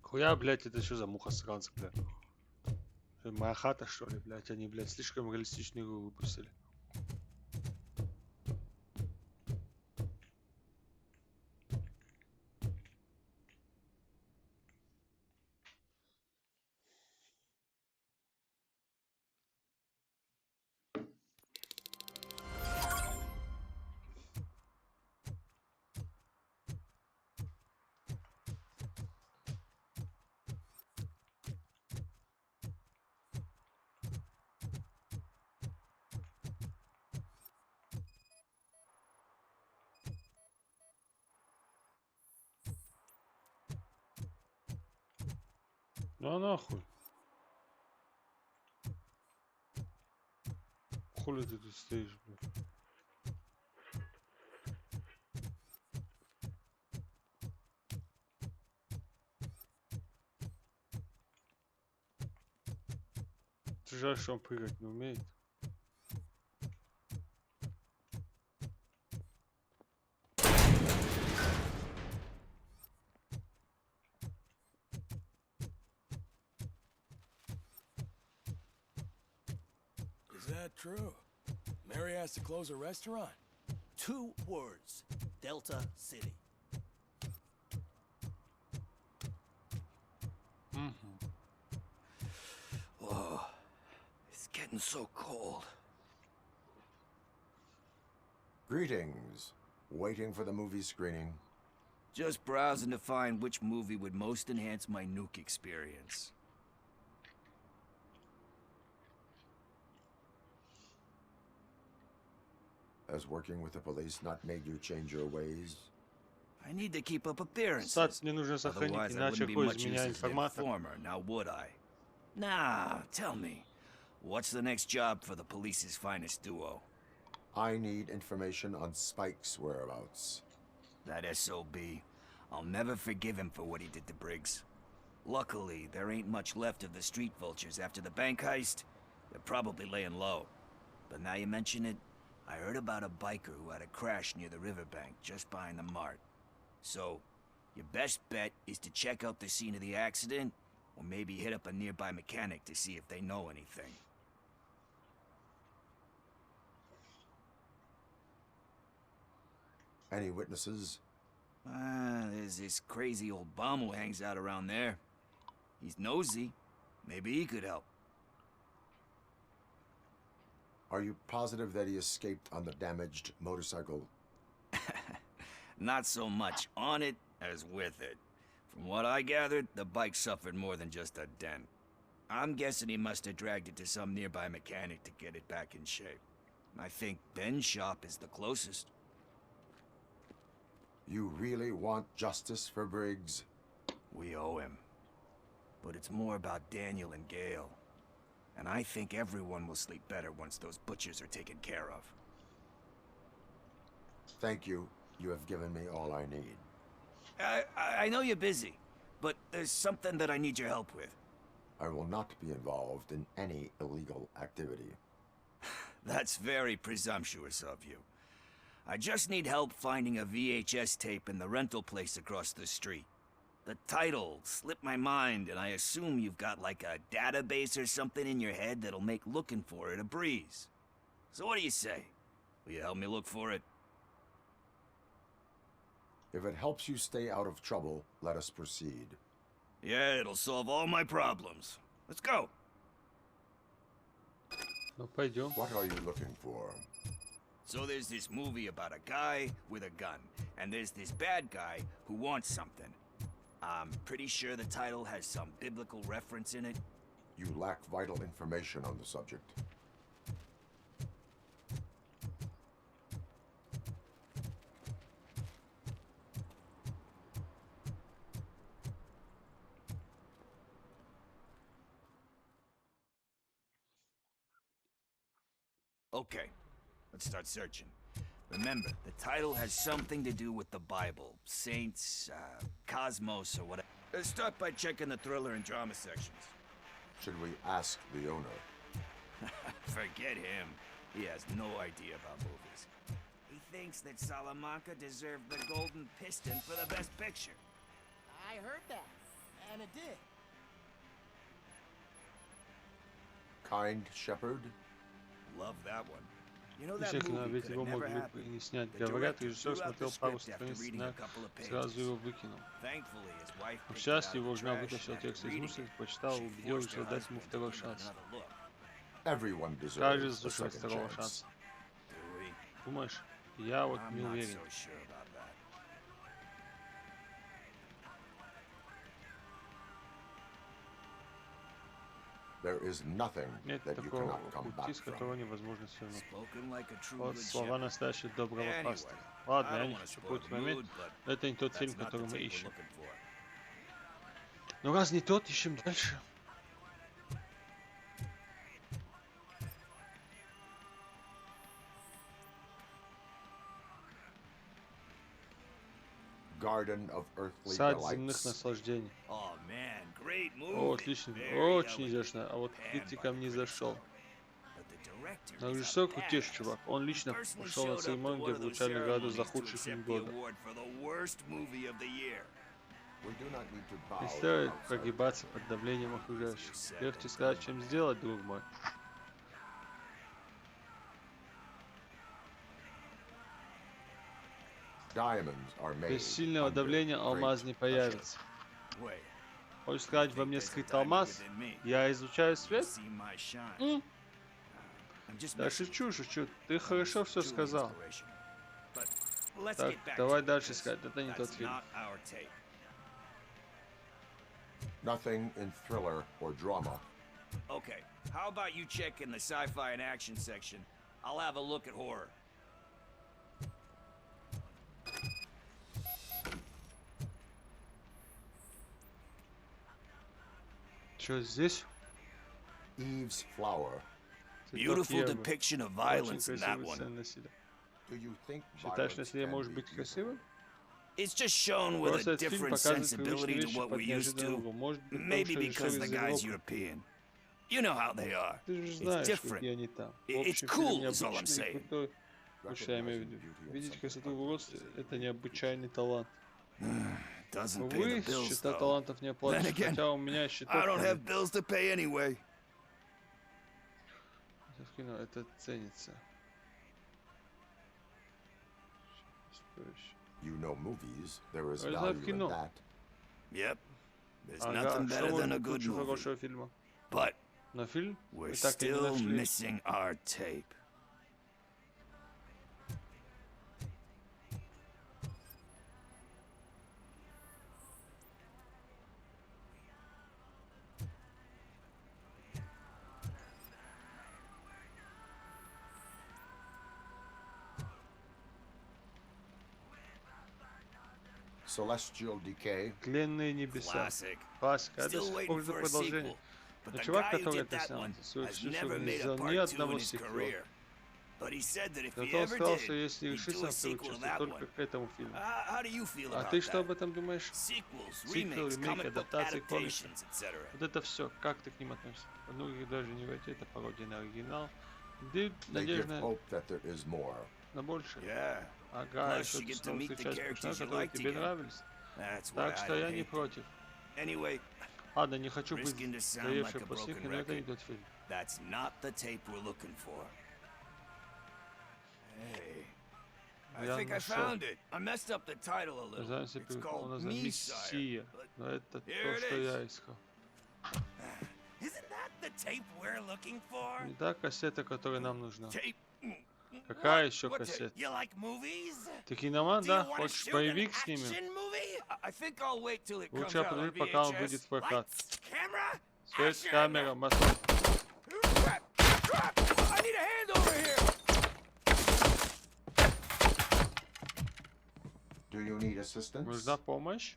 Хуя, блядь, это что за муха сранца, блядь? Моя хата, что ли, блядь? Они, блядь, слишком реалистичную игру выпустили. Ну нахуй. Хули ты тут стоишь, блядь? Жаль, что он прыгать не умеет. Is that true? Mary has to close a restaurant? 2 words. Delta City. Whoa. It's getting so cold. Greetings. Waiting for the movie screening. Just browsing to find which movie would most enhance my nuke experience. Has working with the police not made you change your ways? I need to keep up appearances. Статус мне нужно сохранить, Otherwise, I иначе wouldn't be какой much из use меня as an информатор? informer, now would I? Nah, tell me. What's the next job for the police's finest duo? I need information on Spike's whereabouts. That SOB. I'll never forgive him for what he did to Briggs. Luckily, there ain't much left of the street vultures after the bank heist. They're probably laying low. But now you mention it, I heard about a biker who had a crash near the riverbank just behind the mart. So, your best bet is to check out the scene of the accident, or maybe hit up a nearby mechanic to see if they know anything. Any witnesses? There's this crazy old bum who hangs out around there. He's nosy. Maybe he could help. Are you positive that he escaped on the damaged motorcycle? Not so much on it as with it. From what I gathered, the bike suffered more than just a dent. I'm guessing he must have dragged it to some nearby mechanic to get it back in shape. I think Ben's shop is the closest. You really want justice for Briggs? We owe him. But it's more about Daniel and Gale. And I think everyone will sleep better once those butchers are taken care of. Thank you. You have given me all I need. I know you're busy, but there's something that I need your help with. I will not be involved in any illegal activity. That's very presumptuous of you. I just need help finding a VHS tape in the rental place across the street. The title slipped my mind, and I assume you've got like a database or something in your head that'll make looking for it a breeze. So what do you say? Will you help me look for it? If it helps you stay out of trouble, let us proceed. Yeah, it'll solve all my problems. Let's go. Ну, пойдем. What are you looking for? So there's this movie about a guy with a gun, and there's this bad guy who wants something. I'm pretty sure the title has some biblical reference in it. You lack vital information on the subject. Okay, let's start searching. Remember, the title has something to do with the Bible, saints, cosmos, or whatever. Let's start by checking the thriller and drama sections. Should we ask the owner? Forget him. He has no idea about movies. He thinks that Salamanca deserved the Golden Piston for the Best Picture. I heard that, and it did. Kind Shepherd? Love that one. You know that Естественно, movie ведь could его have never могли бы happened. и не снять. The Говорят, director режиссер threw out the смотрел пару script after страниц reading сценария, a couple of сразу pages. его выкинул. Thankfully, his wife К picked it счастью, out его of the жена trash, вытащила and after текст из reading мусора, it, почитала, she убедила forced her его дать ему husband to второй give it шанс. another look. Everyone Каждый deserves a заслуживает second второго chance. шанса. Do we? Думаешь? Я вот I'm не not уверен. so sure about that. There is nothing Нет that you такого cannot come пути, back с from. которого невозможно свернуть. Spoken like a true Вот good слова shepherd. настоящего доброго Anyway, пастыря. I Ладно, я don't не wanna хочу spoil портить the момент. mood, but Это не тот фильм, that's not который the мы tape we're ищем. looking for. Ну раз не тот, ищем дальше. Garden of Earthly Сад земных Delights. наслаждений. Oh man, great movie. О, отлично, Very очень elegant. изящно. А вот Panned критикам by не critics, зашел. but the director Но is a режиссер крутейший badass. чувак. Он лично Personally пошел на showed up to церемонию, где one of those вручали награду за ceremonies to худший фильм accept the года. award for the worst movie of the year. We do not need to bow Не to стоит outsiders. прогибаться под давлением окружающих. Легче сказать, чем сделать, друг мой. Diamonds are made Без сильного under давления great алмаз не pressure. появится. Wait, Хочешь сказать, во мне there's a скрыт diamond алмаз? within me. Я изучаю You свет? see my shine. М? I'm just Да messing шучу, with шучу. Ты хорошо все you. Truly сказал. inspirational. But let's Так, get back давай to it, дальше because искать. Это не тот that's фильм. not our tape. Nothing in thriller or drama. Okay, how about you check in the sci-fi and action section? I'll have a look at horror. Что здесь? Eve's Flower. Цветок Beautiful Евы. depiction of Очень violence in that красивая one. сцена насилия. Do you think Считаешь, violence насилие can может be быть beautiful? красивым? It's just shown with Просто a этот фильм different показывает привычные sensibility to вещи what под we're used неожиданным to. углом. Может быть, потому Maybe что because режиссер the из guy's Европы. European. You know how they are. Ты же It's знаешь, different. какие они там. В It's общем, cool, фильм is all I'm необычный и saying. крутой. Вот что я имею в виду. Видеть красоту в уродстве – это необычайный талант. Doesn't pay Увы, the bills, счета though. талантов не Then оплатишь, again, хотя у меня счетов I don't нет. have bills to pay anyway. Это в кино, это ценится. You know movies. There is Я знаю value in кино. that. Yep. There's Ага, nothing что better может than a быть good лучше movie. хорошего фильма? But Но фильм we're мы так и не still нашли. missing our tape. Celestial decay. Тленные небеса. Классика. Это до сих пор жду продолжение. Но чувак, который это снял, своих шлюшек не сделал ни одного сиквела. Зато он сказал, что если решится, он приучится только к этому фильму. А ты что об этом думаешь? Сиквел, ремейк, адаптации комиксов. Вот это все. Как ты к ним относишься? Ну, их даже не войти, это пародия на оригинал. Ты надежда на большее. Ага, еще ты снова встречаешь персонажей, которые тебе нравились. Так что я не против. Ладно, не хочу быть заевшей после них, но это не тот фильм. Я нашел. Занятие перехода на «Мессия». Но это то, что я искал. Не та кассета, которая нам нужна. Какая еще кассета? Ты киноман, да? Хочешь боевик снимем? Лучше определить, пока он выйдет в прокат. Свет, камера, мотор. Нужна помощь?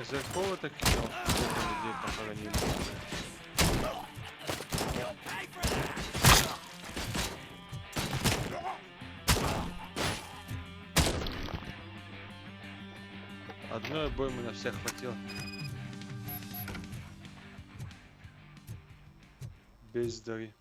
Из-за какого-то кино людей похоронили. Одной обоймы на всех хватило. Бездари.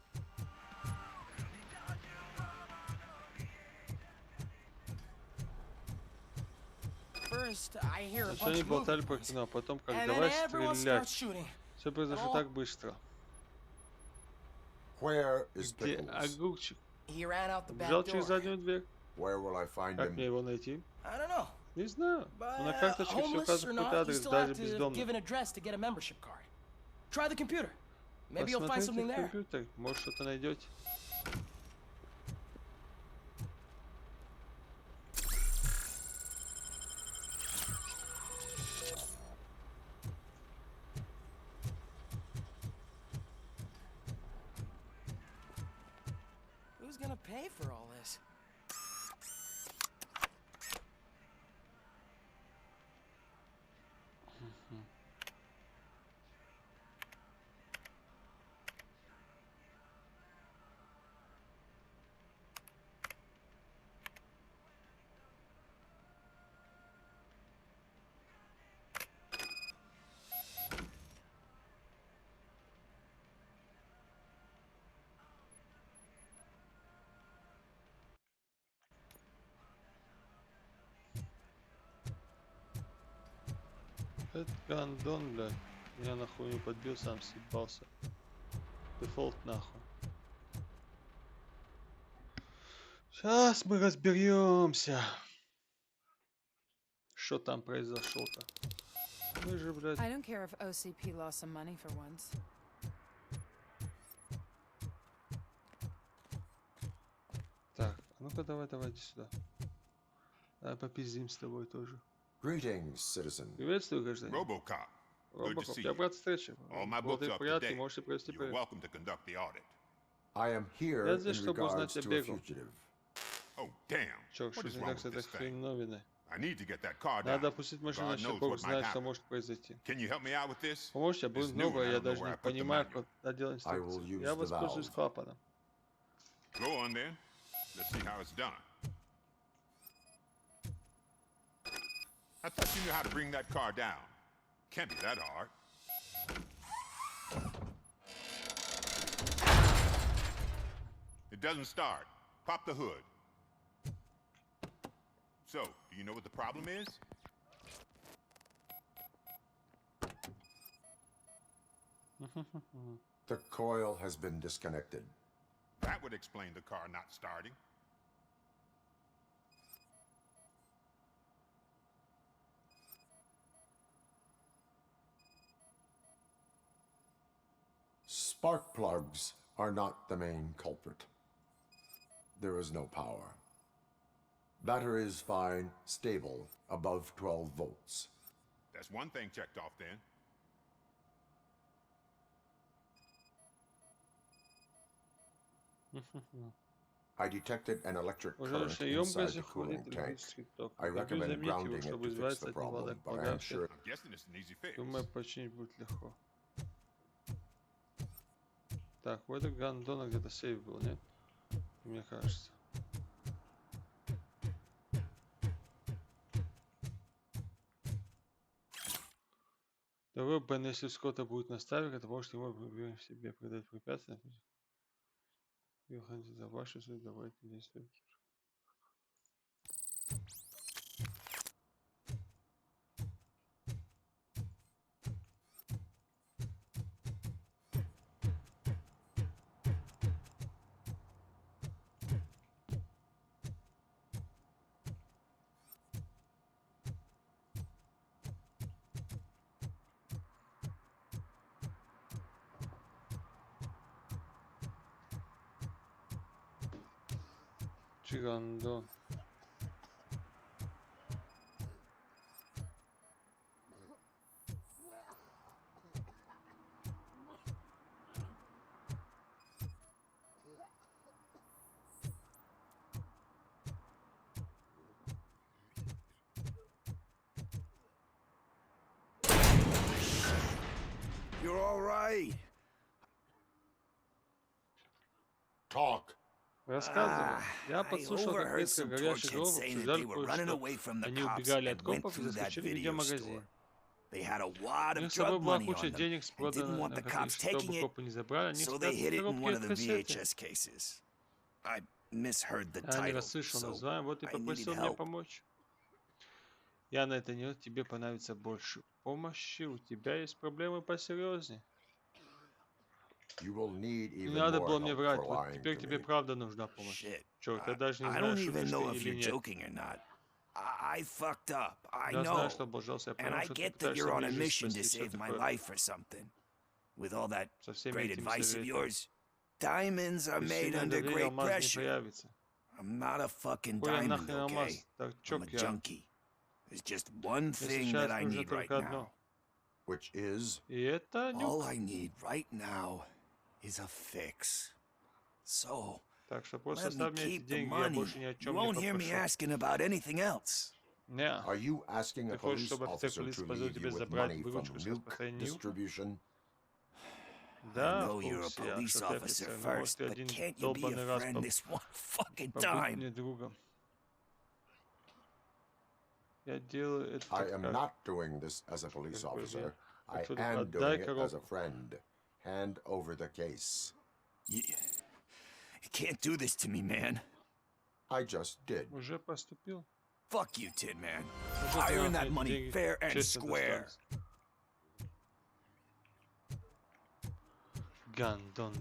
Сначала они болтали про кино, а потом как давай стрелять. Все произошло так быстро. Где огурчик? Убежал через заднюю дверь. Как мне его найти? Не знаю. Но на карточке все указано какой-то адрес, даже бездомный. Посмотрите в компьютер, может что-то найдете. Who's gonna pay for all this? Это гандон, блядь. Я нахуй не подбил, сам съебался. Дефолт нахуй. Сейчас мы разберемся. Что там произошло-то? Мы же, блядь. I don't care if OCP lost some money for once. Так, а ну-ка давай иди сюда. Давай попиздим с тобой тоже. Greetings, citizen. Приветствую, гражданин. RobоCop. РобоКоп, я рад встрече. Вот и в порядке, можете провести проверку. Я здесь, чтобы узнать о бегу. Чёрт, что не так с этой хреновиной. Надо опустить машину, иначе Бог знает, что может произойти. Поможете, я буду новое, я даже не понимаю, куда делать инструкции. Я воспользуюсь клапаном. I thought you knew how to bring that car down. Can't be that hard. It doesn't start. Pop the hood. So, do you know what the problem is? The coil has been disconnected. That would explain the car not starting. Spark plugs are not the main culprit. There is no power. Battery is fine, stable, above 12 volts. That's one thing checked off then. I detected an electric current inside the cooling tank. I recommend grounding it to fix the problem, but I'm sure... I'm guessing it's an easy fix. Думаю, починить будет легко. Так, у этого гандона где-то сейф был, нет? Мне кажется. Второй Бен, если Скотта будет наставить, это может его в себе придать препятствия. Выходите за ваши суд, давайте действуем. Чигандон. You're all right. Talk. Рассказывай. Я подслушал, как несколько горящих голов обсуждали кое-что. Они убегали от копов и заскочили в видеомагазин. У них с собой была куча денег с проданных, чтобы копы не забрали, они спрятали коробки от кассеты. Я не расслышал название, вот и попросил мне помочь. Я на это не... Тебе понадобится больше помощи, у тебя есть проблемы посерьезнее. Не надо было мне врать, вот теперь тебе правда нужна помощь. Черт, я даже не знаю, шутишь ты или нет. Я знаю, что облажался, я понял, что ты пытаешься мне жизнь спасти, все такое. Со всеми этими советами. Усиленно доверие алмаз не появится. Какой я нахрен алмаз? Торчок я. Мне сейчас нужно только одно. И это нюк. Так что просто оставь мне эти деньги, я больше ни о чем не попрошу. Не. Ты хочешь, чтобы офицер полиции позволил тебе забрать выручку с распространения нюка? Да, в курсе я, что ты офицер, но может ты один долбанный раз побудь мне другом. Я делаю это I am not doing this as a police officer. I am doing it as a friend. Hand over the case. You can't do this to me, man. I just did. Уже поступил. Fuck you, Tin Man. I earned that money fair and square. Гандон.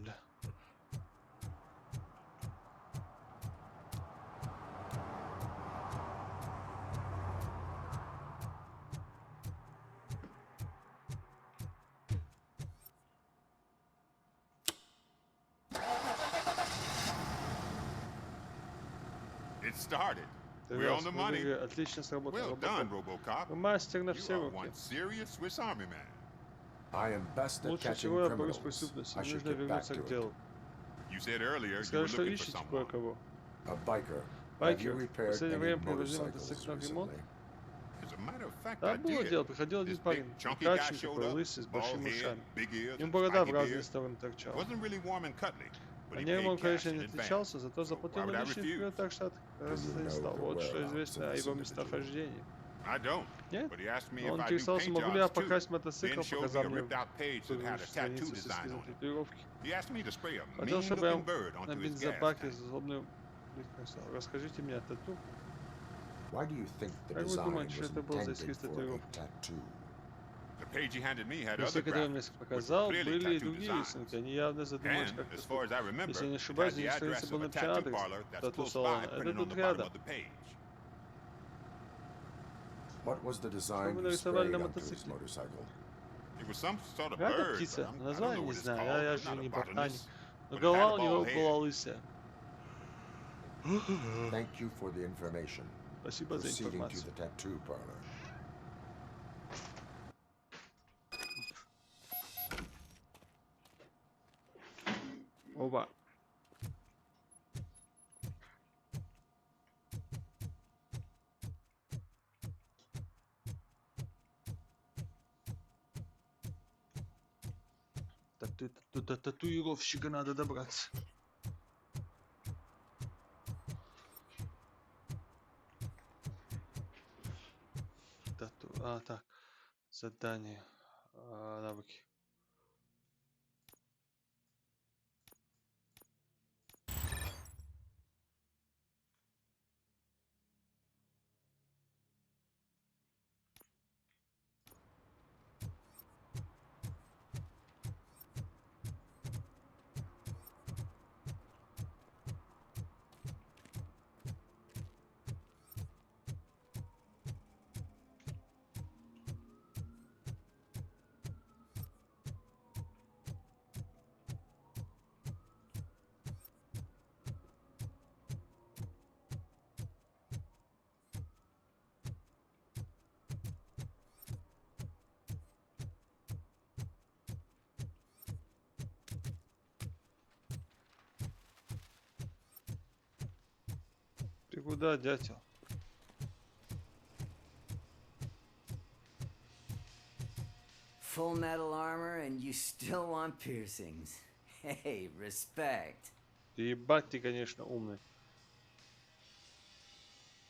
It started. We're on the money. Отлично сработал, Well done, RoboCop. Вы мастер на все You are руки. one serious Swiss Army man. I am best at Лучше catching всего я борюсь с criminals. преступностью. I should Нужно get back вернуться to к it. делу. You said earlier you were Скажи, что looking for ищете someone. кое-кого. A biker. Have Байкер. you В repaired последнее any время привозил motorcycles мотоцикл на ремонт. recently? As a matter of fact, Да, I было did. дело. Приходил один This парень, big chunky guy накачанный showed такой, up, лысый, с bald большими head, ушами. big ears, У него and борода в spiky разные beard. стороны торчала. Wasn't really warm and cuddly, but he Манером он, paid cash конечно, in не advance. отличался, зато заплатил Why would I наличные refuse? вперед, так что стал. Вот что известно о его местонахождении. I don't. Нет? But he asked me Но if он I do интересовался, paint могу ли я jobs too. покрасить мотоцикл, Then showed me показал a мне ripped out page that had a страницу tattoo с design эскизом on it. татуировки. He asked me to spray a Хотел, чтобы я mean-looking bird на onto his gas бензобаке tank. злобную... Расскажите мне о тату. Why do you think the Как вы design думаете, was что это был за intended эскиз for a татуировки? tattoo? The page he handed me had Листы, other которые он мне graphics, which показал, were clearly были и tattoo другие designs. рисунки. Они явно задумались And, как as far as I remember, Если я не it ошибаюсь, had на the их address странице of был a написан tattoo адрес parlor that's close by тату-салона. Это printed on тут the bottom рядом. of the page. What was the Что design вы you нарисовали sprayed на onto his мотоцикле? motorcycle? It was some sort of Какая bird, птица? but I don't know Название what не it's знаю, called. я I'm же not не a ботаник. botanist. Но But it голова had a у него bald была head. лысая. Thank you for the information. Спасибо за Proceeding to информацию. the tattoo parlor. Оба. До татуировщика надо добраться. Так. Задание. Навыки. Ты куда, дятел? Full metal armor and you still want piercings. Hey, respect. Ты ебать, ты, конечно, умный.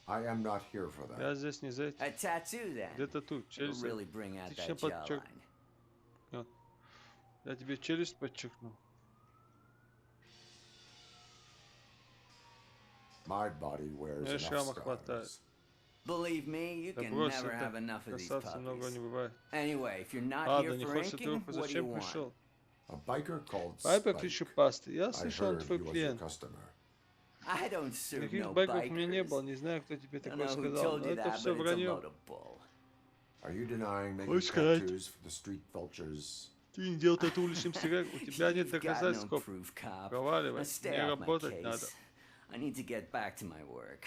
I am not here for that. Я здесь не за этим. A tattoo then. Где-то тут, челюсть. Really bring out Ты that чем подчеркнул? Я тебе челюсть подчеркнул. My body wears enough scars. Believe me, you can never have enough of these puppies. Anyway, if you're not here for inking, what do you want? A biker called Байбек ищу пасты. Я слышал, он твой Spike. клиент. I don't serve Никаких no байков у меня не bikers. было, не знаю, кто тебе I такое don't know who сказал, told но you это that, все but it's a вранье. load of bull. Are you denying making Хочешь сказать? tattoos for the street vultures? Ты не делал тату уличным стирек, у тебя нет You've got no доказательств, коп. proof, cop. Проваливай, Now stay мне off my работать надо. case. I need to get back to my work.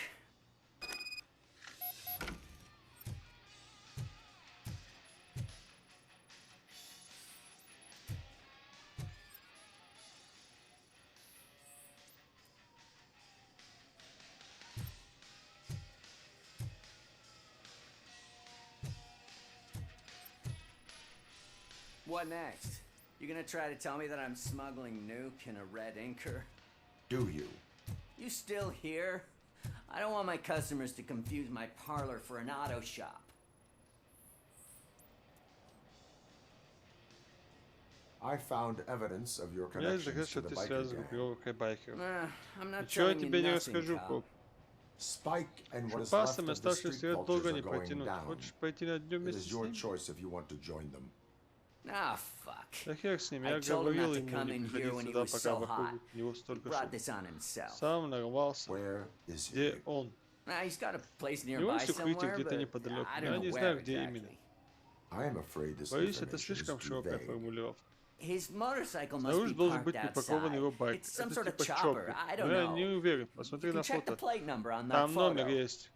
What next? You gonna try to tell me that I'm smuggling nuke in a red inker? Do you? You still here? I don't want my customers to confuse my parlor for an auto shop. I found evidence of your Я connections догадываюсь, to что the ты biker связан с gang. группировкой байкеров. I'm not Ничего я telling you тебе не nothing, расскажу, cop. коп. Spike and what is left Шупастым of the оставшийся street свет долго vultures не are going протянуть. down. Хочешь пойти на днем It вместе is с your ним? choice if you want to join them. Ah, fuck. Да хер с ним, I я told him говорил not to ему come не in here приходить when he сюда, was пока so вокруг hot. него He столько brought шума. this on himself. Сам нарвался. Where is he? Где он? He's got a place У него nearby есть укрытие somewhere, где-то but неподалеку. I Я don't know не where знаю, где именно. exactly. I am afraid this Боюсь, это information is слишком too широкая vague. формулировка. His motorcycle must Снаружи be должен parked быть припакован outside. его байк. It's some Это sort of типа chopper. чоппер. I don't Но я know. не уверен. You Посмотри can на check the фото. plate number on that Там номер photo. есть.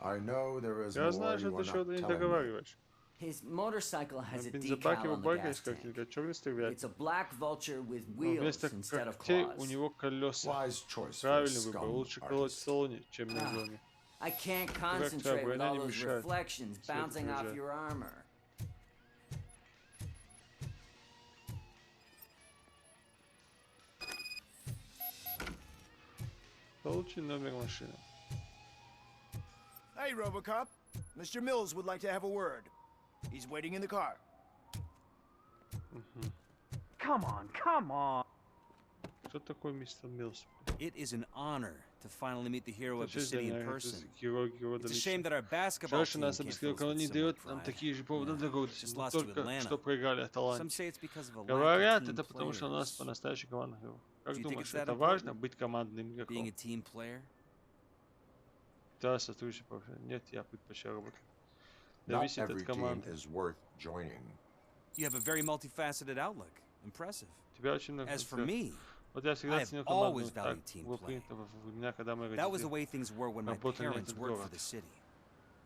I know there is Я more знаю, что you ты are что-то not не telling me. договариваешь. His motorcycle На has a бензобаке decal его on the байка gas есть tank. как-нибудь черный стрелять. It's a black vulture with Но wheels вместо instead of когтей у claws. него колеса. Wise choice for a Правильный выбор. scum Лучше колоть в artist. салоне, чем на зоне. I can't твоя concentrate with броня all не those мешает reflections свету bouncing off проезжать. your armor. Получи номер машины. Hey, RoboCop. Mr. Mills would like to have a word. He's waiting in the car. Come on. Кто такой мистер Милс? It is an honor to finally meet the hero of the Честь city для in меня, это person. герой It's a лично. shame that our basketball Жаль, что team нас can't обыскали, fill us он with не similar дает нам pride. такие же поводы для гордости. Just Мы lost to только Atlanta. что проиграли Some Аталанте. say it's because of a lack Говорят, of team это потому, что у нас players. по-настоящему командных игроков. Как Do you think думаешь, it's that это важно important? быть командным Being игроком? a team player? Да, сотрудничать. Нет, я предпочитаю работать. Not Зависит от every team команды. is worth joining. You have a very multifaceted outlook. Impressive. Тебя очень много. As for me, Вот я всегда ценил командную. Так было принято во времена, когда мы That was the way things were when my работали на parents этот worked for город. the city.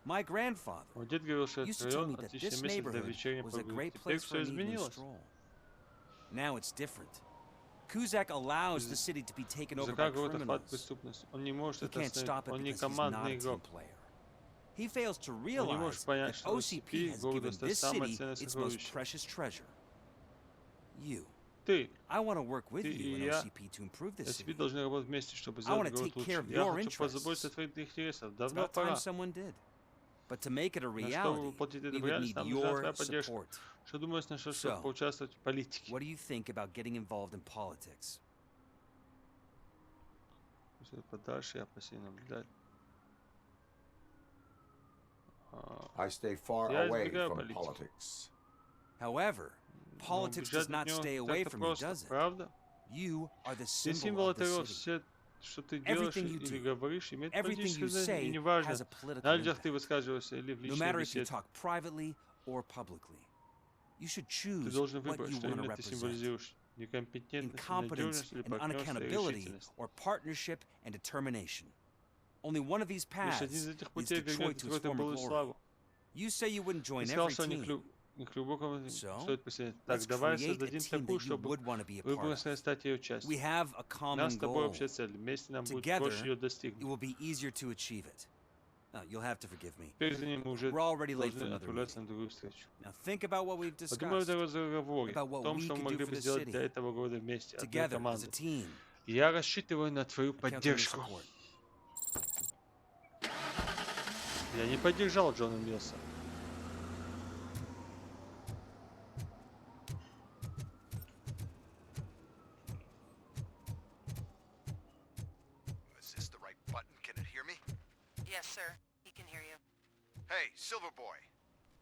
My grandfather Мой дед говорил, что этот used to tell me район that отличное this место для neighborhood вечерней was a прогулки. great Теперь place for все an evening изменилось. stroll. Now it's different. Kuzak allows the city to be taken over by Закак город охват criminals. преступность. Он не может He это can't остановить. stop it Он не because he's not командный a team игрок. player. He fails to Он не realize может that понять, что OCP OCP has городу given стать this самое city ценное its most сокровище. precious treasure. You. Ты. I want to work with Ты you и and я. OCP to improve this OCP city. должны работать вместе, чтобы I сделать want to город take care лучше. of Я your хочу позаботиться о interests. твоих интересах. It's Давно about time пора. someone did. But to make it a Но чтобы reality, воплотить это we в would реальность, need нам нужна твоя your поддержка. support. Что думаешь насчет, чтобы So, поучаствовать в политике? what do you think about getting involved in politics? Подальше я пассивно наблюдать. I stay far Я away избегаю from политики. politics. However, Но politics does убежать от not него stay не away так-то from you, просто, does it? правда? You are the Ты symbol символ of the этого, city. все, что ты делаешь Everything you или do, говоришь, имеет everything политическое you значение. И say неважно, has a political на людях impact. ты высказываешься или в No личной matter if you беседе. talk privately or publicly, you should Ты choose должен what выбрать, you что want to именно ты represent. символизируешь. Некомпетентность, Incompetence ненадежность или and партнерство и unaccountability, решительность. or partnership and determination. Only one of these Лишь один paths из этих is путей Detroit ведет to к its какой-то former былую glory. славу. You say you wouldn't Ты join сказал, every что не team. к глубокому So, стоит присоединиться. let's Так, давай create a создадим team такую, that you чтобы would want to be a part выборочно of. стать ее We частью. have a У нас common с тобой goal. общая цель. Вместе нам будет Together, проще ее it достигнуть. will be easier to achieve it. Now, you'll have to forgive me. Теперь за ним мы уже We're already late for должны another отправляться meeting. на другую встречу. Now think about what we've Подумай в discussed. разговоре About о what том, we что мы could do могли for бы the сделать для city. этого города вместе, одной Together as a командой. team. Я рассчитываю на твою I count on your поддержку. support. Я не поддержал Джона Милса. Is this the right button? Can it hear me? Yes, sir. He can hear you. Hey, Silver Boy.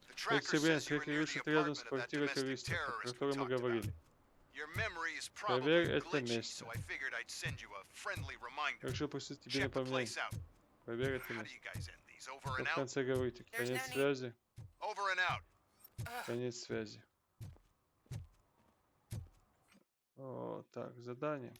The Этот tracker сегмент says you were near the террористов рядом с apartment of that квартирой domestic террористов, о terrorist we которой мы talked about. говорили. Your memory is Проверь probably это glitchy, место. so I figured I'd send you a friendly reminder. Я решил пустить тебе Check the напоминание. place out. Проверь это How do место. you guys end these? Over Что and в out? конце говорите? Конец связи. Over and out. Конец связи. О, так, задание.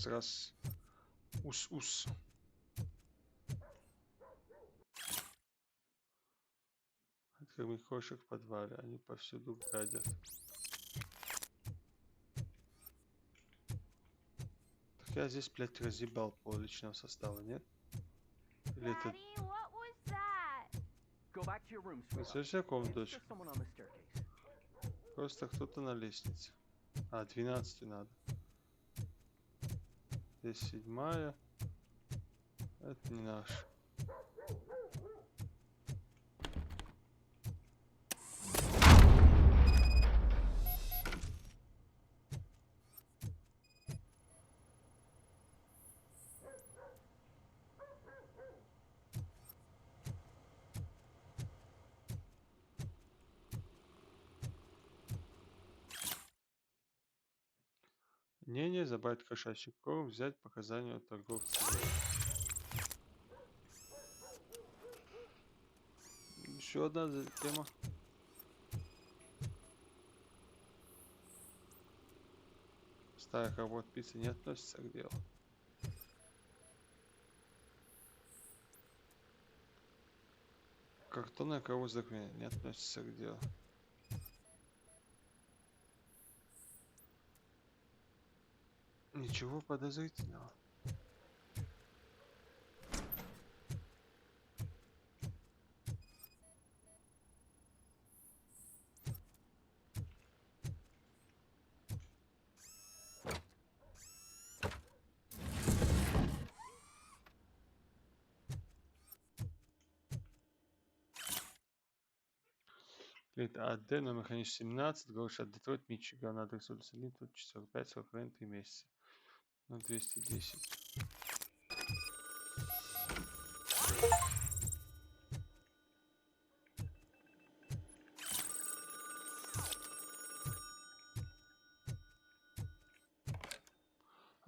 Раз. Ус. Открыть кошек в подвале. Они повсюду гадят. Так я здесь, блядь, разъебал пол личного состава, нет? Или это... Слышишь, комнату, дочь? Просто кто-то на лестнице. 12 надо. Здесь 7-я. Это не наш. Не забрать кошачий корм, взять показания у торговца. Еще одна тема. Старая коробка пиццы не относится к делу. Картонная коробка не относится к делу. Ничего подозрительного. Клиент АД, номер, конечно, 17, город штат Детройт, Мичиган, адрес улица Линтвуд, 45, 40 3 месяца. На 210.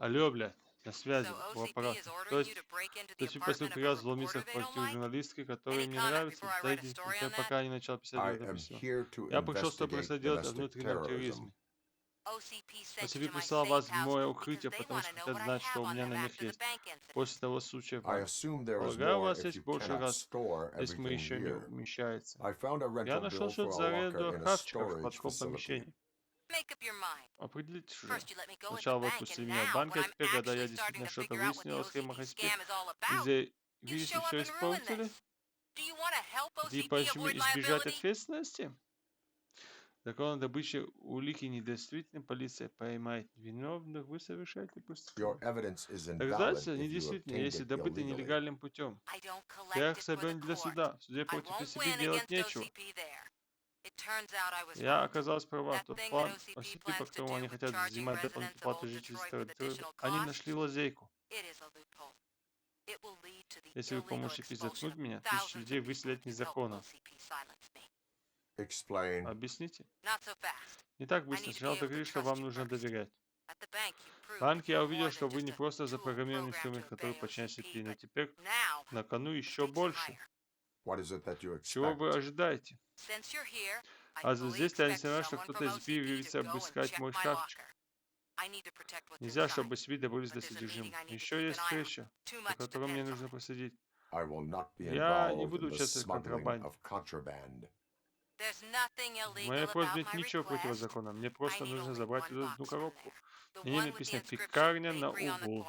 Алло, блядь, на связи, у аппарата. То есть просил приказ вломиться в квартиру журналистки, которая мне нравится, дайте пока не начал писать дописи. Я пришел, чтобы рассказать о внутреннем терроризме. OCP прислал вас в мое укрытие, потому что хотят знать, что у меня на них есть. После того случая, полагаю, у вас есть больше раз, если мы еще не умещается. Я нашел счет за аренду хавчиков в подком помещении. Определитесь уже. Сначала вы отпустили меня от банка, а теперь, когда я действительно что-то выяснил о схемах OCP, из-за видите, все испортили? И почему избежать ответственности? Закон о добыче улики недействительны, полиция поймает виновных, вы совершаете преступление. Доказательства недействительны, если добыты нелегальным путем. Я их соберу для суда. В суде против OCP делать нечего. Я оказалась права. Тот план OCP, по которому они хотят взимать дополнительную плату жительства, они нашли лазейку. Если вы поможете заткнуть меня, тысячи людей выселят незаконно. Объясните. Не так быстро. Сначала договорились, что вам нужно доверять. В банке я увидел, что вы не просто запрограммированный фирмы, который подчиняется OCP, но теперь на кону еще больше. Чего вы ожидаете? А здесь я не знаю, что кто-то из OCP явится обыскать мой шкафчик. Нельзя, чтобы OCP добрались до содержимого. Еще есть встреча, по которой мне нужно посидеть. Я не буду участвовать в контрабанде. В моей просьбе нет ничего противозаконного. Мне просто нужно забрать эту одну коробку. На ней написано «Пекарня на углу».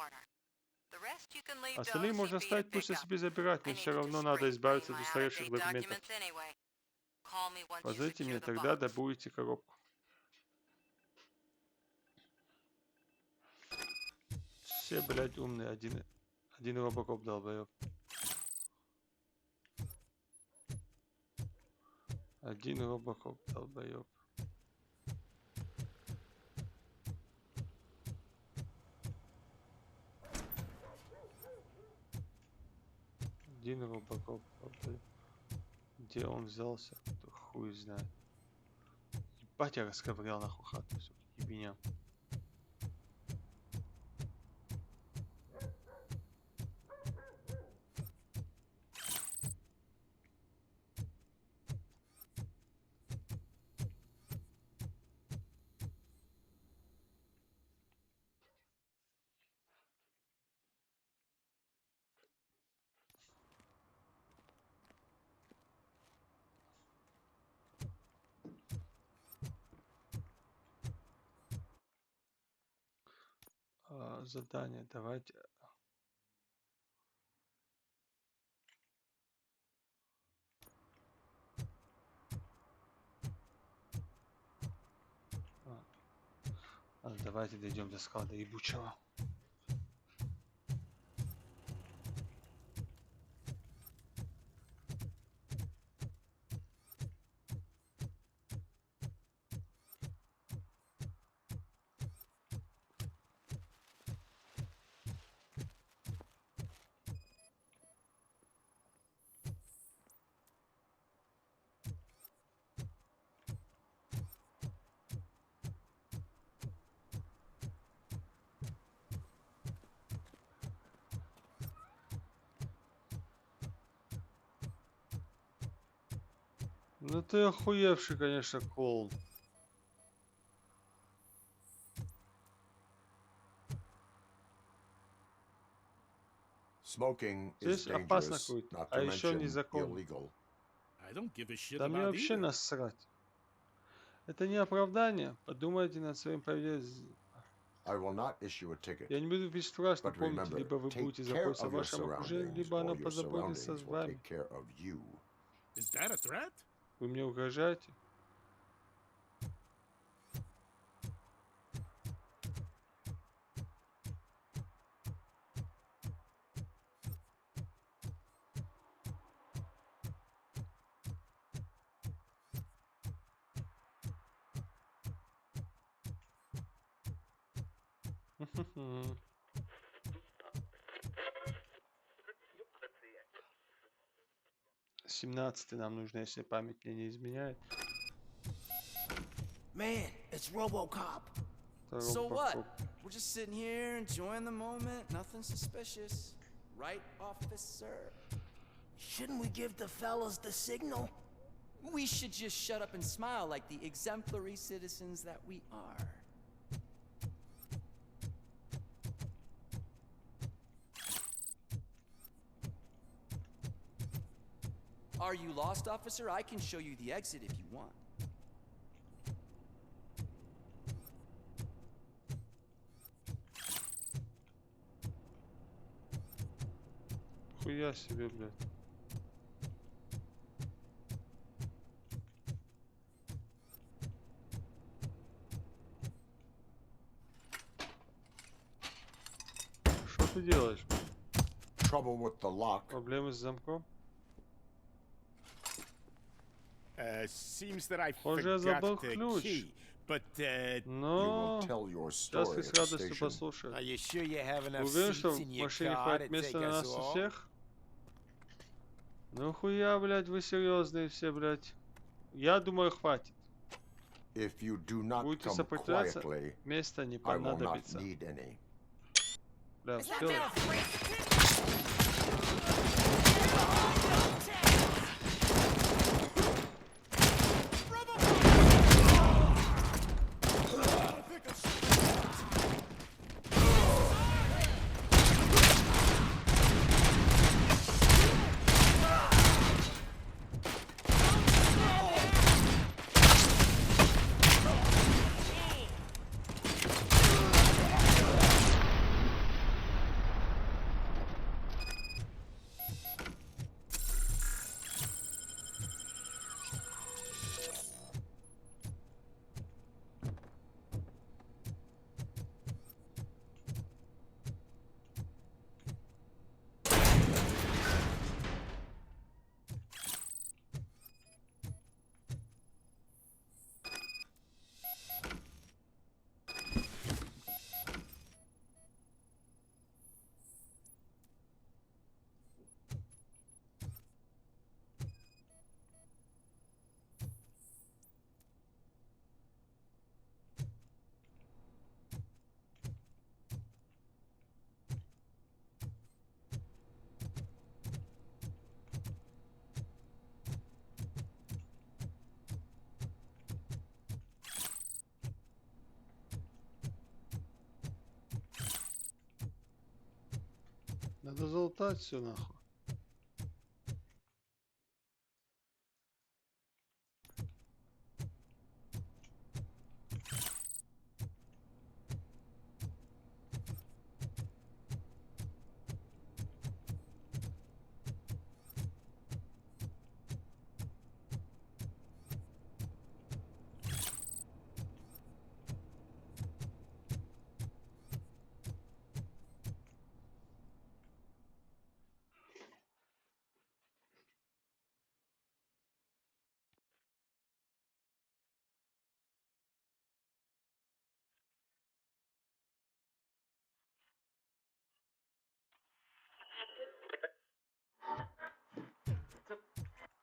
Остальные можно оставить, пусть OCP забирать, мне все равно надо избавиться от устаревших документов. Позвоните мне, тогда добудете коробку. Все, блядь, умные. Один робокоп долбоёб. Один робокоп долбоёб. Один робокоп долбоёб. Где он взялся? Кто хуй знает. Ебать, я расковырял нахуй хату, сука, ебеня. Задание, давайте. Давайте дойдем до склада ебучего. Ну ты охуевший, конечно, клоун. Здесь опасно курить, а еще незаконно. Да мне вообще насрать. Это не оправдание. Подумайте над своим поведением. Я не буду писать фраз, но помните, либо вы будете заботиться о вашем окружении, либо оно позаботится с вами. Вы мне угрожаете? Семнадцатый нам нужно, если память мне не изменяет. Man, it's RoboCop. So what? We're just sitting here enjoying the moment. Nothing suspicious. Right, officer? Shouldn't we give the fellas the signal? We should just shut up and smile like the exemplary citizens that we are. Are you lost, officer? I can show you the exit if you want. Хуя себе, блядь. Что ты делаешь? Trouble with the lock. Проблемы с замком? Seems that I Уже forgot забыл the ключ. key, but Но сейчас ты с радостью Are послушаешь. you sure you have enough Уверен, что seats в in your машине car хватит to места take на us нас all? всех? Ну хуя, блядь, вы серьезные все, блядь. Я думаю, хватит. If you do not Будете come сопротивляться, quietly, места не I will not понадобится. need any. Бля, успел? Надо залутать все нахуй.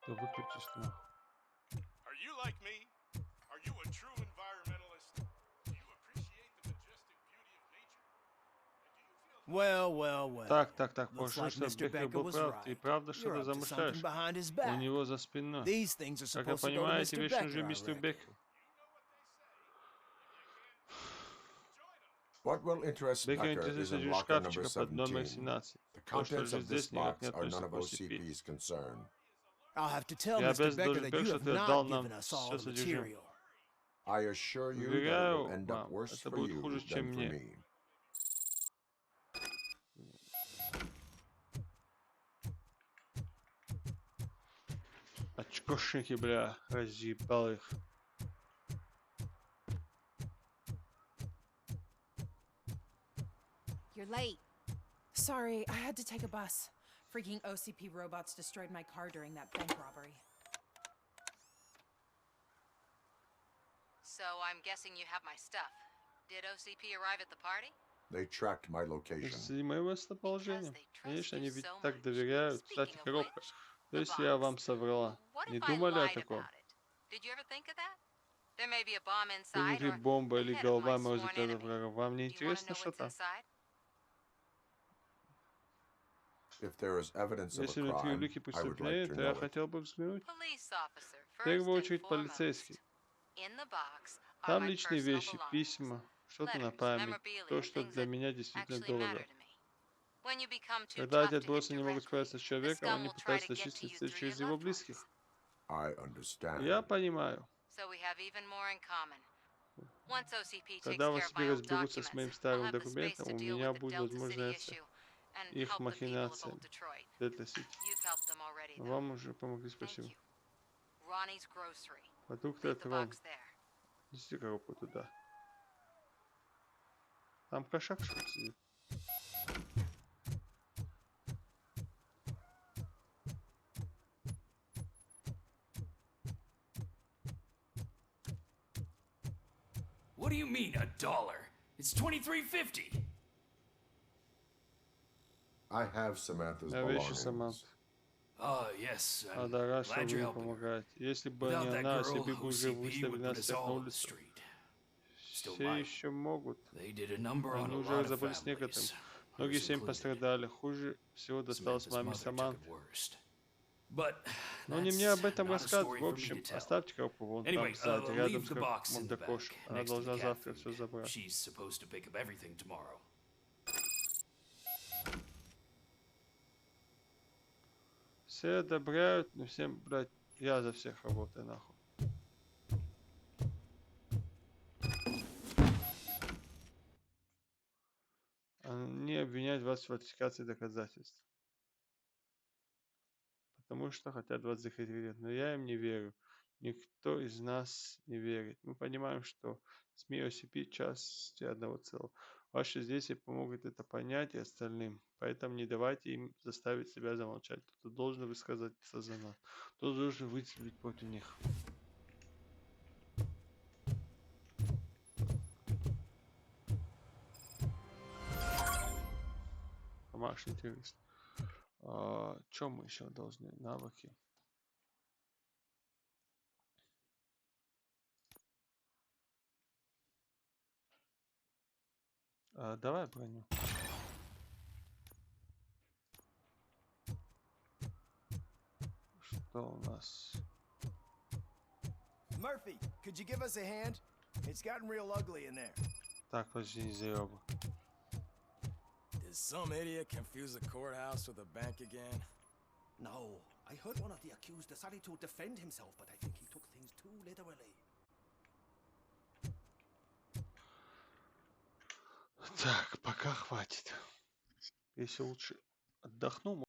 Да выключись нахуй. Are you like me? Are you a true environmentalist? Do you appreciate the majestic beauty of nature? Well. Так, похоже, что Беккер был прав. Ты правда что-то замышляешь у него за спиной. Как я понимаю, эти вещи нужны мистеру Беккеру. Беккер интересуется лишь шкафчика под номер 17. То, что лежит здесь, никак не относится к OCP. Я обязан должен Беккер, что ты отдал нам все содержимое. Уверяю вам, это будет хуже, чем мне. Очкошники, бля, разъебал их. You're late. Sorry, I had to take a bus. Freaking OCP robots destroyed my car during that bank robbery. So I'm guessing you have my stuff. Did OCP arrive at the party? They tracked my location. Из-за моего местоположения. Конечно, они ведь так доверяют. Кстати, коробка. То есть я вам соврала. Не думали о таком? Did you ever think of that? There may be a bomb inside Внутри or бомба или the head of голова my моего sworn заклятого enemy. врага. Вам не Do you want to интересно, know что what's там? inside? If there is evidence of a Если внутри crime, улики I would like преступления, to то я know it. хотел бы взглянуть. Police officer, В первую first and очередь foremost. полицейский. In the box are Там my личные personal вещи, belongings. письма, что-то на Letters, память, то, memorabilia, что things для that меня действительно actually дорого. matter to me. When you become too Когда tough эти to hit отбросы не могут directly, справиться с the человеком, scum они will try пытаются to get to зачистить you все through через your его loved близких. I understand. Я понимаю. So we have even more in common. Once OCP takes Когда care of OCP my old разберутся с documents, моим I'll старым have the space документом, to у deal меня with the будет Delta возможность City заняться issue and их help the people of махинациями. old Detroit. Delta City. You've helped them already, though. Вам уже помогли, Thank спасибо. you. Ronnie's Grocery. Продукты Leave от the Рон. box there. Несите коробку туда. Там кошак что ли сидит? What do you mean, $1? It's $23.50. I have Samantha's Я вещи belongings. Саманты. Oh, yes, I'm Да, рад, что glad вы you're мне helping her. помогаете. Если бы Without не that она, girl, OCP бы уже OCP выставили would put нас us всех на all on the улицу. street. Still Все might. еще могут. They did a number on Они a уже lot of разобрались с некоторым. families. Многие Ours семьи included. пострадали. Хуже всего досталось Samantha's маме mother took Саманты. it worst. But Но не мне об that's этом not a рассказывать. story В for me общем, to tell. оставьте коробку вон Anyway, там сзади, рядом leave с the box in the для back, кошек. Она next to the должна cat завтра food. все забрать. She's supposed to pick up everything tomorrow. Все одобряют, но всем, блядь, я за всех работаю, нахуй. Они обвиняют вас в фальсификации доказательств. Потому что хотят вас захейтить. Но я им не верю. Никто из нас не верит. Мы понимаем, что СМИ OCP части одного целого. Ваши действия помогут это понять и остальным. Поэтому не давайте им заставить себя замолчать. Кто должен высказаться за нас. Кто должен выступить против них. Домашний террорист. Чем мы еще должны? Навыки. Давай броню. Что у нас? Murphy, could you give us a hand? It's gotten real ugly in there. Так, очень заебу. Did some idiot confuse the courthouse with a bank again? No, I heard one of the accused decided to defend himself, but I think he took things too literally. Так, пока хватит. Если лучше отдохну,